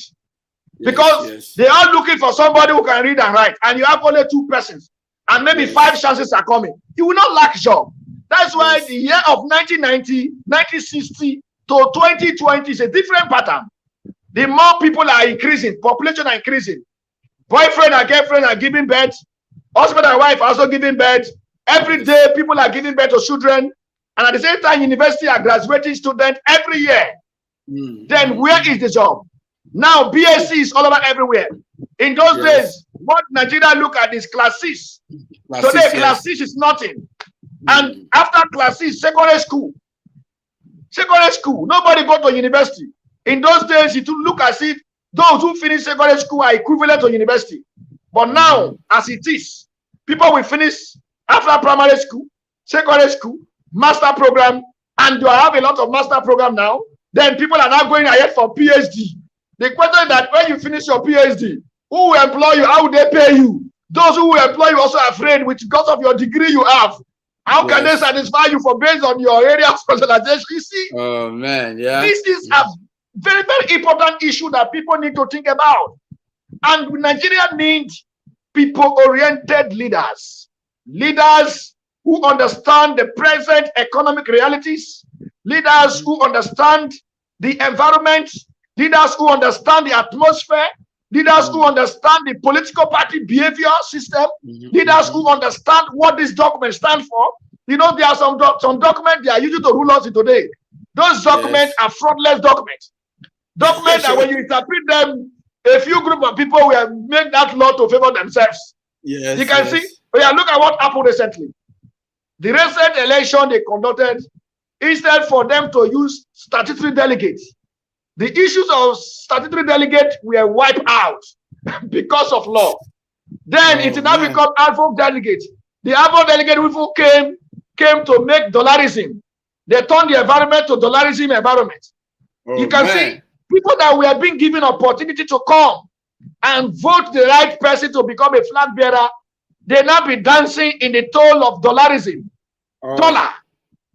Because they are looking for somebody who can read and write, and you have only 2 persons, and maybe 5 chances are coming. You will not lack job. That's why the year of 1990, 1960 to 2020 is a different pattern. The more people are increasing, population are increasing. Boyfriend and girlfriend are giving birth. Husband and wife are also giving birth. Every day, people are giving birth to children. And at the same time, university are graduating students every year. Then where is the job? Now, BSc is all over everywhere. In those days, what Nigeria look at is class 6. Today, class 6 is nothing. And after class 6, secondary school. Secondary school, nobody go to university. In those days, it would look as if those who finish secondary school are equivalent to university. But now, as it is, people will finish after primary school, secondary school, master program, and you have a lot of master program now. Then people are now going ahead for PhD. The question is that when you finish your PhD, who will employ you? How will they pay you? Those who will employ you also are afraid with because of your degree you have. How can they satisfy you for based on your area of specialization? You see, this is a very, very important issue that people need to think about. And Nigeria needs people-oriented leaders. Leaders who understand the present economic realities. Leaders who understand the environment. Leaders who understand the atmosphere. Leaders who understand the political party behavior system. Leaders who understand what this document stands for. You know, there are some documents they are using to rule us today. Those documents are fraudulent documents. Documents that when you interpret them, a few group of people will make that law to favor themselves. You can see, look at what happened recently. The recent election they conducted, instead for them to use statutory delegates, the issues of statutory delegate were wiped out because of law. Then it now become ad hoc delegate. The ad hoc delegate who came to make dollarism. They turned the environment to dollarism environment. You can see people that were being given opportunity to come and vote the right person to become a flag bearer, they now be dancing in the toll of dollarism. Dollar.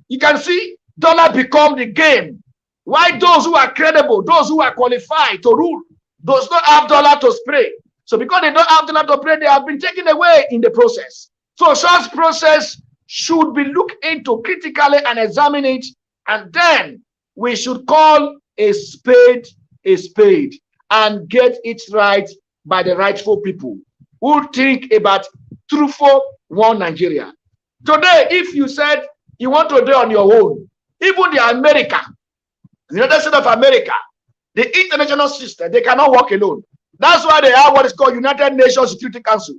You can see dollar become the game. Why those who are credible, those who are qualified to rule, those don't have dollar to spray. So because they don't have dollar to spray, they have been taken away in the process. So such process should be looked into critically and examine it, and then we should call a spade and get it right by the rightful people who think about truthful one Nigeria. Today, if you said you want to do on your own, even the United States of America, the international system, they cannot work alone. That's why they have what is called United Nations Security Council.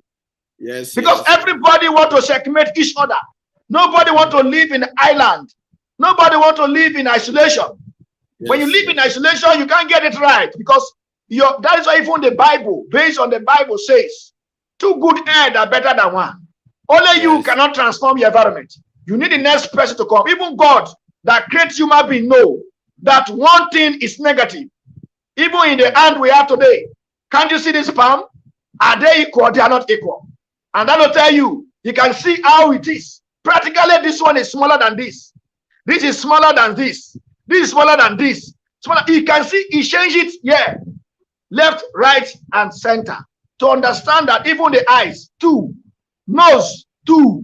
Because everybody want to checkmate each other. Nobody want to live in island. Nobody want to live in isolation. When you live in isolation, you can't get it right, because that is why even the Bible, based on the Bible, says 2 good heads are better than 1. Only you cannot transform your environment. You need the next person to come. Even God that creates human being know that one thing is negative. Even in the hand we have today, can't you see this palm? Are they equal? They are not equal. And that will tell you, you can see how it is. Practically, this one is smaller than this. This is smaller than this. This is smaller than this. Smaller. You can see he changed it here. Left, right, and center. To understand that even the eyes, 2. Nose, 2.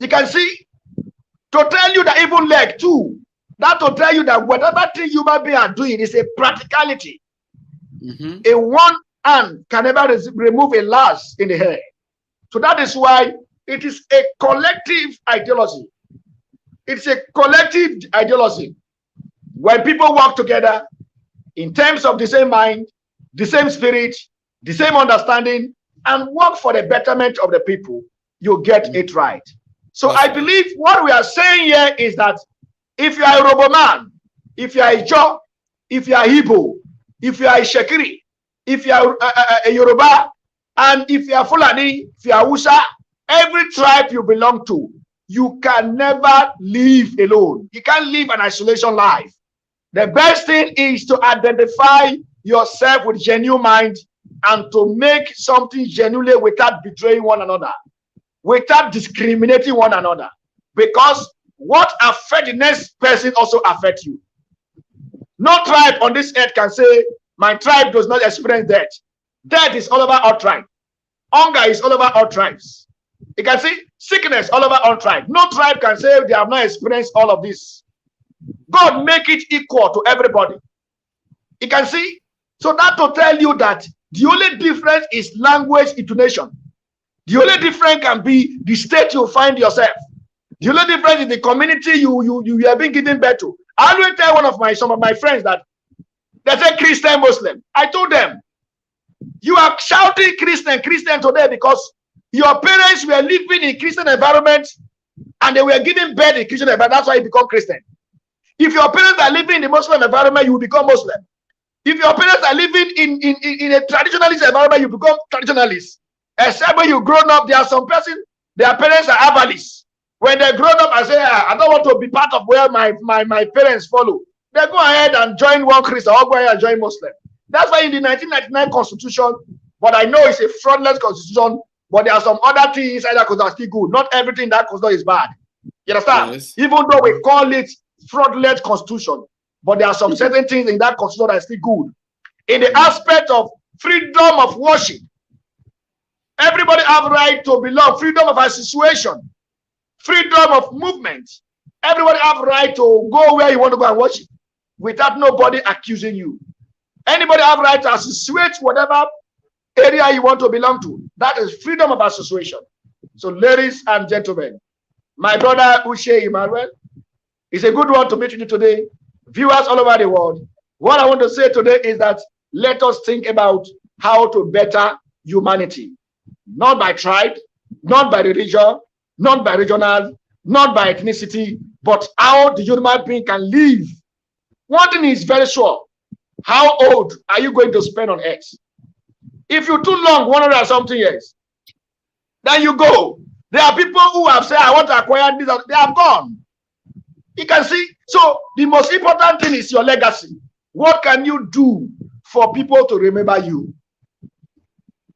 You can see. To tell you that even leg, 2. That to tell you that whatever thing human beings are doing is a practicality. A one hand can never remove a lash in the hair. So that is why It is a collective ideology. It's a collective ideology. When people work together in terms of the same mind, the same spirit, the same understanding, and work for the betterment of the people, you get it right. So I believe what we are saying here is that if you are a Roboman, if you are a Joe, if you are Igbo, if you are a Shekiri, if you are a Yoruba, and if you are Fulani, if you are Hausa, every tribe you belong to, you can never live alone. You can't live an isolation life. The best thing is to identify yourself with genuine mind and to make something genuinely without betraying one another, without discriminating one another. Because what affects the next person also affects you. No tribe on this earth can say, my tribe does not experience death. Death is all over our tribe. Hunger is all over all tribes. You can see sickness all over all tribes. No tribe can say they have not experienced all of this. God make it equal to everybody. You can see. So that to tell you that the only difference is language intonation. The only difference can be the state you find yourself. The only difference is the community you have been given birth to. I always tell some of my friends that they say Christian, Muslim. I told them, you are shouting Christian today because your parents were living in Christian environment and they were giving birth in Christian environment. That's why you become Christian. If your parents are living in a Muslim environment, you will become Muslim. If your parents are living in a traditionalist environment, you become traditionalist. Except when you grown up, there are some person, their parents are herbalists. When they grown up, I say, I don't want to be part of where my parents follow. They go ahead and join one Christian or go ahead and join Muslim. That's why in the 1999 constitution, but I know it's a fraudulent constitution, but there are some other things inside that constitution that are still good. Not everything in that constitution is bad. You understand? Yes. Even though we call it fraudulent constitution, but there are some certain things in that constitution that are still good. In the aspect of freedom of worship, everybody have right to belong, freedom of association, freedom of movement. Everybody have right to go where you want to go and worship without nobody accusing you. Anybody have right to associate whatever area you want to belong to. That is freedom of association. So ladies and gentlemen, my brother Uche Emmanuel, it's a good one to meet you today. Viewers all over the world, what I want to say today is that let us think about how to better humanity. Not by tribe, not by religion, not by regional, not by ethnicity, but how the human being can live. One thing is very sure. How old are you going to spend on earth? If you're too long, 100 or something years, then you go. There are people who have said, I want to acquire this, they have gone. You can see. So the most important thing is your legacy. What can you do for people to remember you?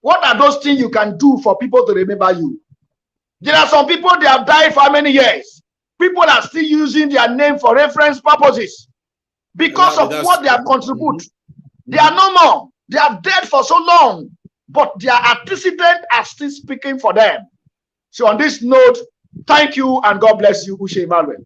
What are those things you can do for people to remember you? There are some people, they have died for how many years? People are still using their name for reference purposes because of what they have contributed. They are no more. They are dead for so long, but their antecedents are still speaking for them. So on this note, thank you and God bless you, Uche Emmanuel.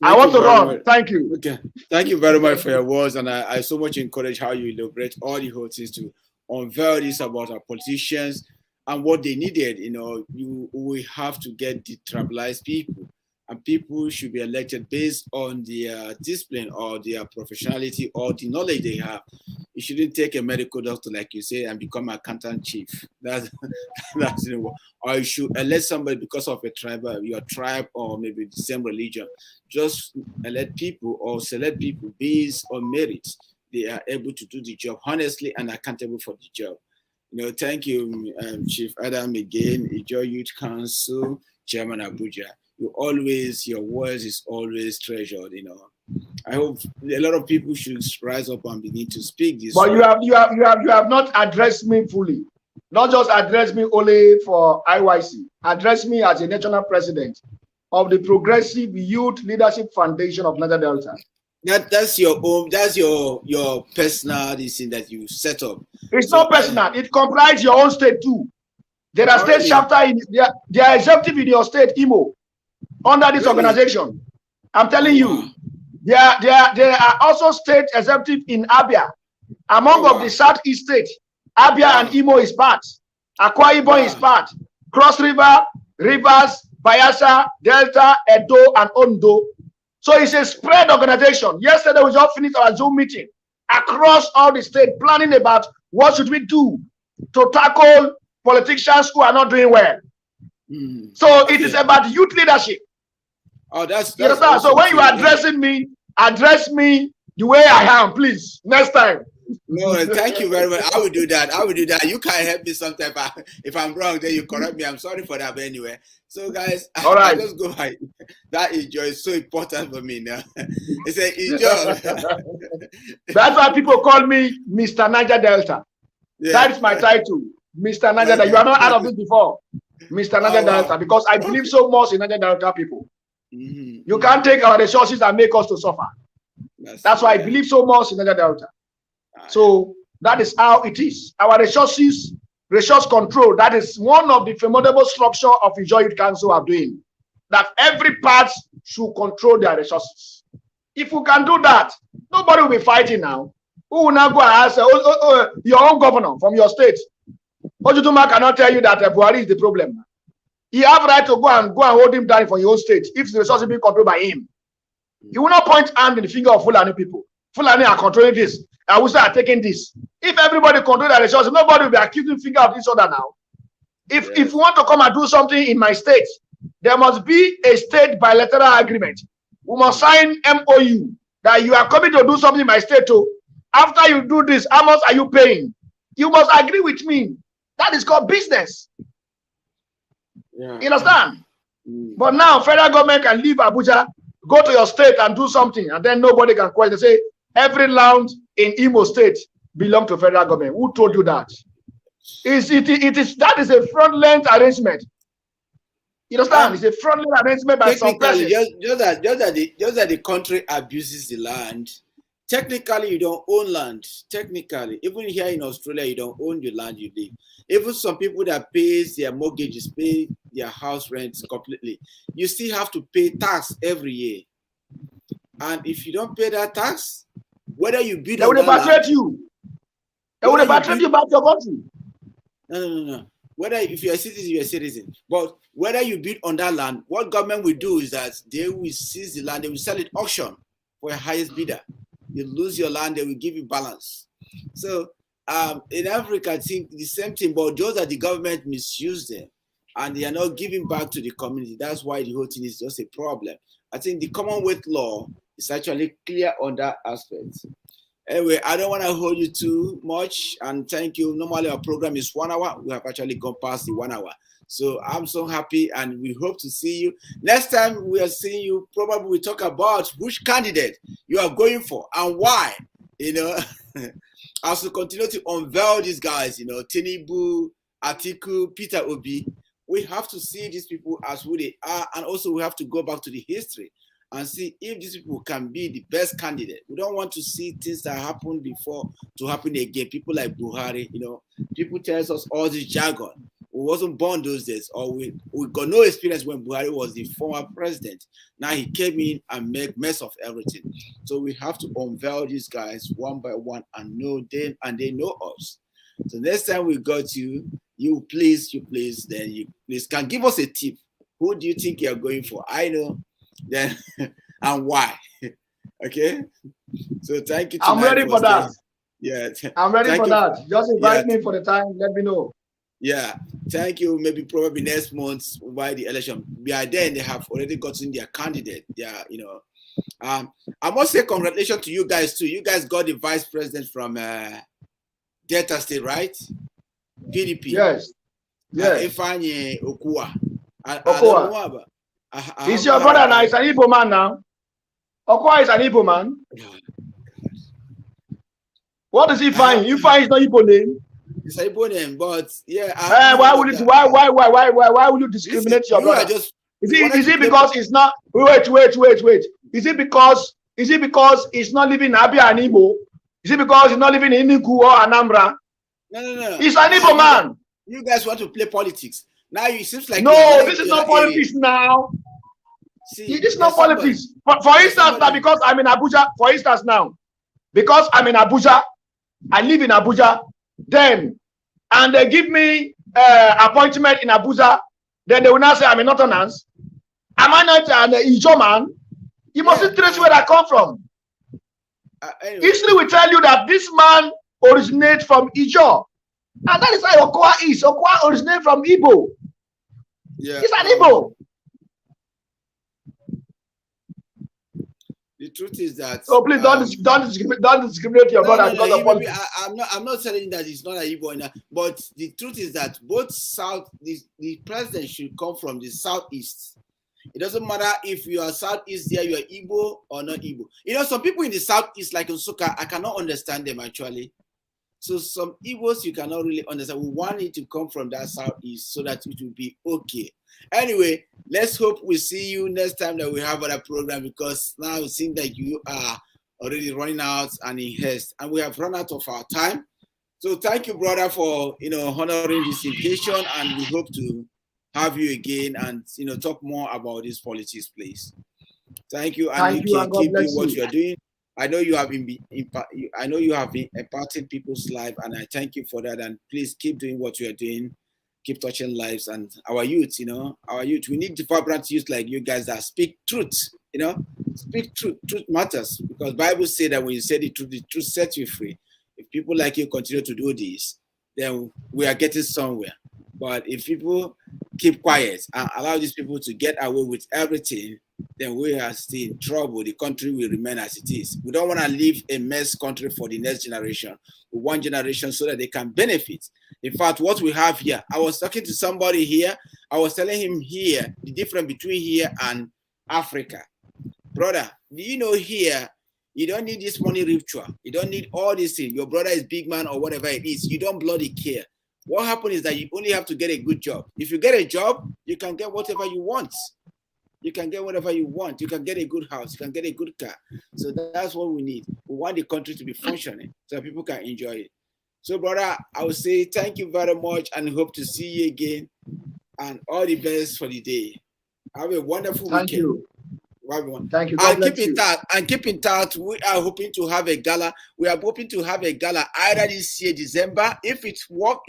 I want to run. Thank you. Okay. Thank you very much for your words. And I so much encourage how you elaborate all the whole things to unveil this about our politicians and what they needed. You know, we have to get detribalized people, and people should be elected based on their discipline or their professionality or the knowledge they have. You shouldn't take a medical doctor, like you say, and become an accountant chief. That's or you should elect somebody because of a tribe, your tribe, or maybe the same religion. Just elect people or select people based on merit. They are able to do the job honestly and accountable for the job. You know, thank you, Chief Adam again, Ijo Youth Council, Chairman Abuja. Your words is always treasured. You know, I hope a lot of people should rise up and begin to speak this. But you have not addressed me fully. Not just address me only for IYC. Address me as a national president of the Progressive Youth Leadership Foundation of Niger Delta. That's your own. That's your personal thing that you set up. It's not personal. It comprises your own state too. There are state chapter in they are executive in your state, Imo, under this organization. I'm telling you, there are also state executive in Abia. Among of the Southeast state, Abia and Imo is part. Akwa Ibom is part. Cross River, Rivers, Bayelsa, Delta, Edo, and Ondo. So it's a spread organization. Yesterday, we just finished our Zoom meeting across all the state, planning about what should we do to tackle politicians who are not doing well. So it is about youth leadership. Oh, that's you understand? So when you are addressing me, address me the way I am, please. Next time. No, thank you very much. I will do that. I will do that. You can help me sometime. If I'm wrong, then you correct me. I'm sorry for that, but anyway. So, guys, all right. I just go by that. Enjoy is so important for me now. It's a enjoy. That's why people call me Mr. Niger Delta. Yeah. That is my title, Mr. Niger Delta. You are not out of it before, Mr. Niger Delta, because I believe so much in Niger Delta people. You can't take our resources and make us to suffer. That's why I believe so much in Niger Delta. So that is how it is. Our resource control, that is one of the formidable structure of the Joy Youth Council are doing. That every part should control their resources. If we can do that, nobody will be fighting now. Who will now go and ask your own governor from your state? Ojutuma cannot tell you that Buhari is the problem. You have right to go and hold him down for your own state if the resources being controlled by him. You will not point hand in the finger of Fulani people. Fulani are controlling this. Hausa are taking this. If everybody control their resources, nobody will be accusing finger of each other now. If you want to come and do something in my state, there must be a state bilateral agreement. We must sign MOU that you are coming to do something in my state too. After you do this, how much are you paying? You must agree with me. That is called business. Yeah. You understand? But now federal government can leave Abuja, go to your state and do something, and then nobody can question. Say every land in Imo State belongs to federal government. Who told you that? That is a fraudulent arrangement. You understand? It's a fraudulent arrangement by some persons. Just that the country abuses the land. Technically, you don't own land. Technically, even here in Australia, you don't own the land you live. Even some people that pays their mortgages, pay their house rents completely, you still have to pay tax every year. And if you don't pay that tax, whether you build they will repatriate you. They will repatriate you back to your country. No. Whether if you're a citizen, you're a citizen. But whether you build on that land, what government will do is that they will seize the land, they will sell it auction for a highest bidder. You lose your land, they will give you balance. So in Africa, I think the same thing, but those that the government misuse them and they are not giving back to the community. That's why the whole thing is just a problem. I think the Commonwealth law is actually clear on that aspect. Anyway, I don't want to hold you too much, and thank you. Normally our program is 1 hour. We have actually gone past the 1 hour. So I'm so happy, and we hope to see you. Next time we are seeing you, probably we talk about which candidate you are going for and why. As we continue to unveil these guys, Tinubu, Atiku, Peter Obi, we have to see these people as who they are, and also we have to go back to the history and see if these people can be the best candidate. We don't want to see things that happened before to happen again. People like Buhari, people tell us all this jargon. We wasn't born those days, or we got no experience when Buhari was the former president. Now he came in and made mess of everything. So we have to unveil these guys one by one and know them, and they know us. So next time we got you please, then you please can give us a tip. Who do you think you're going for? I know. Then and why? Okay. So thank you. I'm ready for that. Yeah. I'm ready for that. Just invite me for the time. Let me know. Yeah. Thank you. Maybe probably next month by the election. By then they have already gotten their candidate. Yeah, I must say congratulations to you guys too. You guys got the vice president from Delta State, right? PDP. Yes. Ifeanyi Okuwa. I don't know about. He's your brother now. He's an Igbo man now. Okwa is an Igbo man. What does he find? You find it's not Igbo name. It's an Igbo name, but yeah. Why will you discriminate your brother? Is it because it's not? Wait. Is it because it's not living in Abia and Igbo? Is it because he's not living in Enugu or Anambra? No. He's an Igbo man. You guys want to play politics. Now it seems like this is not politics now. See, this is not politics. For instance, now because I'm in Abuja, because I'm in Abuja, I live in Abuja, and they give me appointment in Abuja, Then they will not say I'm a Northerners. Am I not an Ijo man? You must trace where I come from. Anyway. History will tell you that this man originates from Ijo. And that is how Okoa is. Okoa originates from Igbo. Yeah. He's an Igbo. The truth is that. So please don't discriminate your brother because of politics. I'm not saying that he's not an Igbo, but the truth is that both the president should come from the southeast. It doesn't matter if you are southeast there, you are Igbo or not Igbo. You know, some people in the southeast, like in Nsukka, I cannot understand them actually. So some Igbos you cannot really understand. We want it to come from that southeast so that it will be okay. Anyway, let's hope we see you next time that we have other program, because now it seems like you are already running out and in haste, and we have run out of our time. So thank you, brother, for honoring this invitation, and we hope to have you again and talk more about this politics, please. Thank you, and thank you, can keep doing what you are doing. I know you have been impacting people's life, and I thank you for that. And please keep doing what you are doing. Keep touching lives and our youth. Our youth. We need the vibrant youth like you guys that speak truth. Speak truth. Truth matters, because Bible says that when you say the truth sets you free. If people like you continue to do this, then we are getting somewhere. But if people keep quiet and allow these people to get away with everything, then we are still in trouble. The country will remain as it is. We don't want to leave a mess country for the next generation. We want generation so that they can benefit. In fact, what we have here, I was talking to somebody here. I was telling him here, the difference between here and Africa. Brother, do you know here, you don't need this money ritual. You don't need all these things. Your brother is big man or whatever it is. You don't bloody care. What happens is that you only have to get a good job. If you get a job, you can get whatever you want. You can get whatever you want. You can get a good house. You can get a good car. So that's what we need. We want the country to be functioning so people can enjoy it. So, brother, I would say thank you very much and hope to see you again. And all the best for the day. Have a wonderful weekend. Thank you. Thank you. And keep in touch. We are hoping to have a gala. We are hoping to have a gala either this year, December. If it works,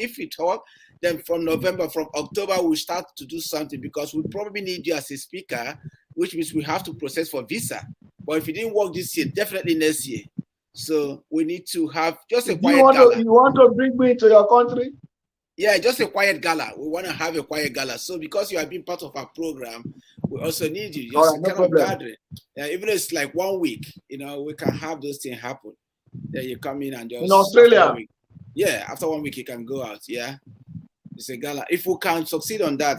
then from November, from October, we'll start to do something, because we probably need you as a speaker, which means we have to process for visa. But if it didn't work this year, definitely next year. So we need to have just a quiet gala. You want to bring me to your country? Yeah, just a quiet gala. We want to have a quiet gala. So because you have been part of our program, we also need you. Just kind of gathering. Even if it's like 1 week, we can have those things happen. Then you come in and just... In Australia? After 1 week, you can go out. Yeah. It's a gala. If we can succeed on that,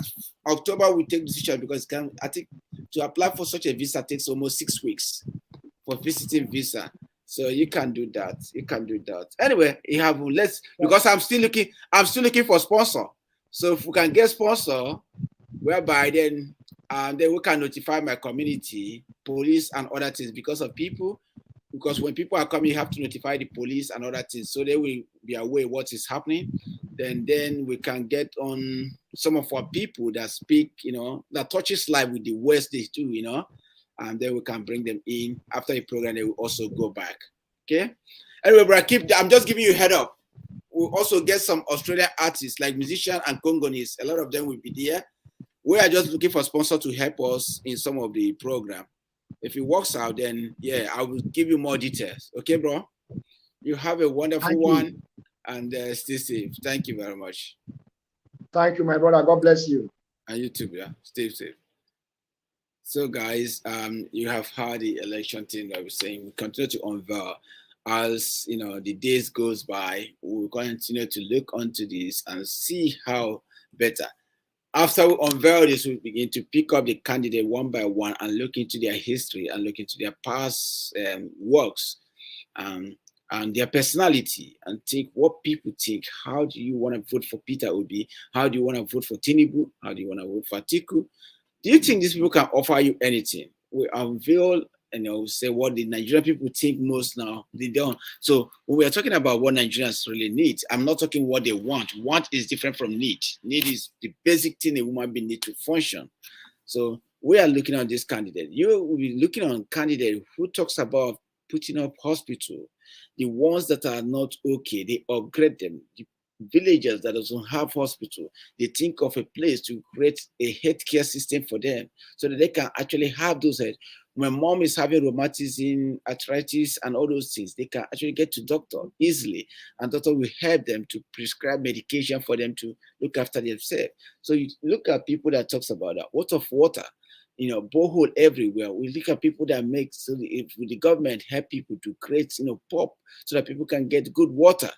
October we take decision, because I think to apply for such a visa takes almost 6 weeks for visiting visa. So you can do that. Anyway, because I'm still looking for sponsor. So if we can get sponsor, whereby then we can notify my community, police and other things, because when people are coming, you have to notify the police and other things, so they will be aware what is happening. Then we can get on some of our people that speak, that touches life with the words they do, and then we can bring them in. After the program, they will also go back. Okay. Anyway, but I'm just giving you a head up. We'll also get some Australian artists like musicians and Congolese. A lot of them will be there. We are just looking for sponsors to help us in some of the program. If it works out, then I will give you more details. Okay, bro? You have a wonderful one, and stay safe. Thank you very much. Thank you, my brother. God bless you. And you too, yeah. Stay safe. So, guys, you have heard the election thing that we're saying. We continue to unveil as the days goes by. We'll continue to look onto this and see how better. After we unveil this, we begin to pick up the candidate one by one and look into their history and look into their past works and their personality, and think what people think. How do you want to vote for Peter Obi? How do you want to vote for Tinubu? How do you want to vote for Atiku? Do you think these people can offer you anything? We unveil say what the Nigerian people think most now. They don't. So when we are talking about what Nigerians really need, I'm not talking what they want. Want is different from need. Need is the basic thing a woman being need to function. So we are looking at this candidate. You will be looking on candidate who talks about putting up hospital. The ones that are not okay, they upgrade them. The villages that doesn't have hospital, they think of a place to create a healthcare system for them so that they can actually have those health. When mom is having rheumatism, arthritis, and all those things, they can actually get to doctor easily, and doctor will help them to prescribe medication for them to look after themselves. So you look at people that talks about that. What of water? Borehole everywhere. We look at people that make, so if the government help people to create, pump so that people can get good water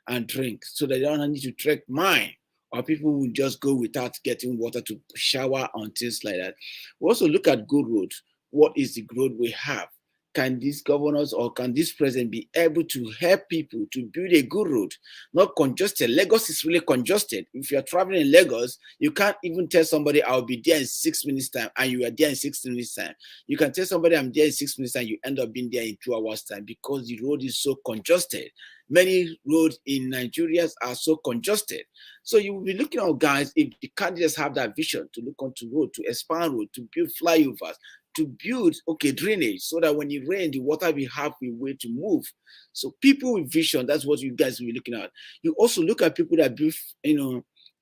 and drink, so that they don't need to trek mine, or people will just go without getting water to shower and things like that. We also look at good roads. What is the road we have? Can these governors or can this president be able to help people to build a good road, not congested? Lagos is really congested. If you're traveling in Lagos, you can't even tell somebody I'll be there in 6 minutes time and you are there in 6 minutes time. You can tell somebody I'm there in 6 minutes time, you end up being there in 2 hours time because the road is so congested. Many roads in Nigeria are so congested. So you will be looking at, guys, if the candidates have that vision to look onto road, to expand road, to build flyovers, to build drainage, so that when it rains, the water will have a way to move. So people with vision, that's what you guys will be looking at. You also look at people that build,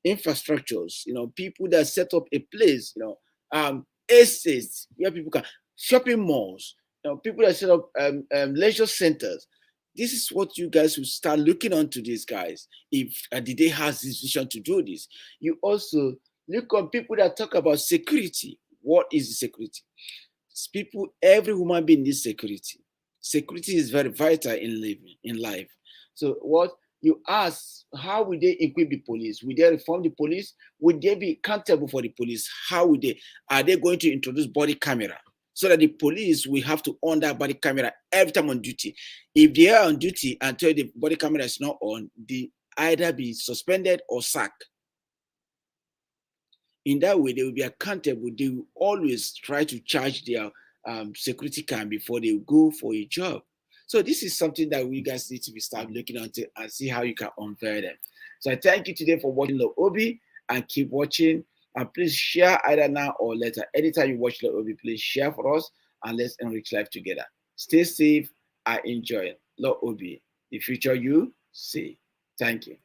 infrastructures, people that set up a place, estates where people can, shopping malls, people that set up leisure centers. This is what you guys will start looking onto these guys. If the day has this vision to do this, you also look on people that talk about security. What is the security? People, every human being needs security. Security is very vital in living, in life. So what you ask, how will they equip the police? Will they reform the police? Will they be accountable for the police? How will they? Are they going to introduce body camera so that the police will have to on that body camera every time on duty? If they are on duty until the body camera is not on, they either be suspended or sacked. In that way, they will be accountable. They will always try to charge their security cam before they go for a job. So this is something that we guys need to be start looking into and see how you can unveil them. So I thank you today for watching the Obi, and keep watching. And please share either now or later. Anytime you watch the Obi, please share for us and let's enrich life together. Stay safe. I enjoy it. Lord Obi, the future you see. Thank you.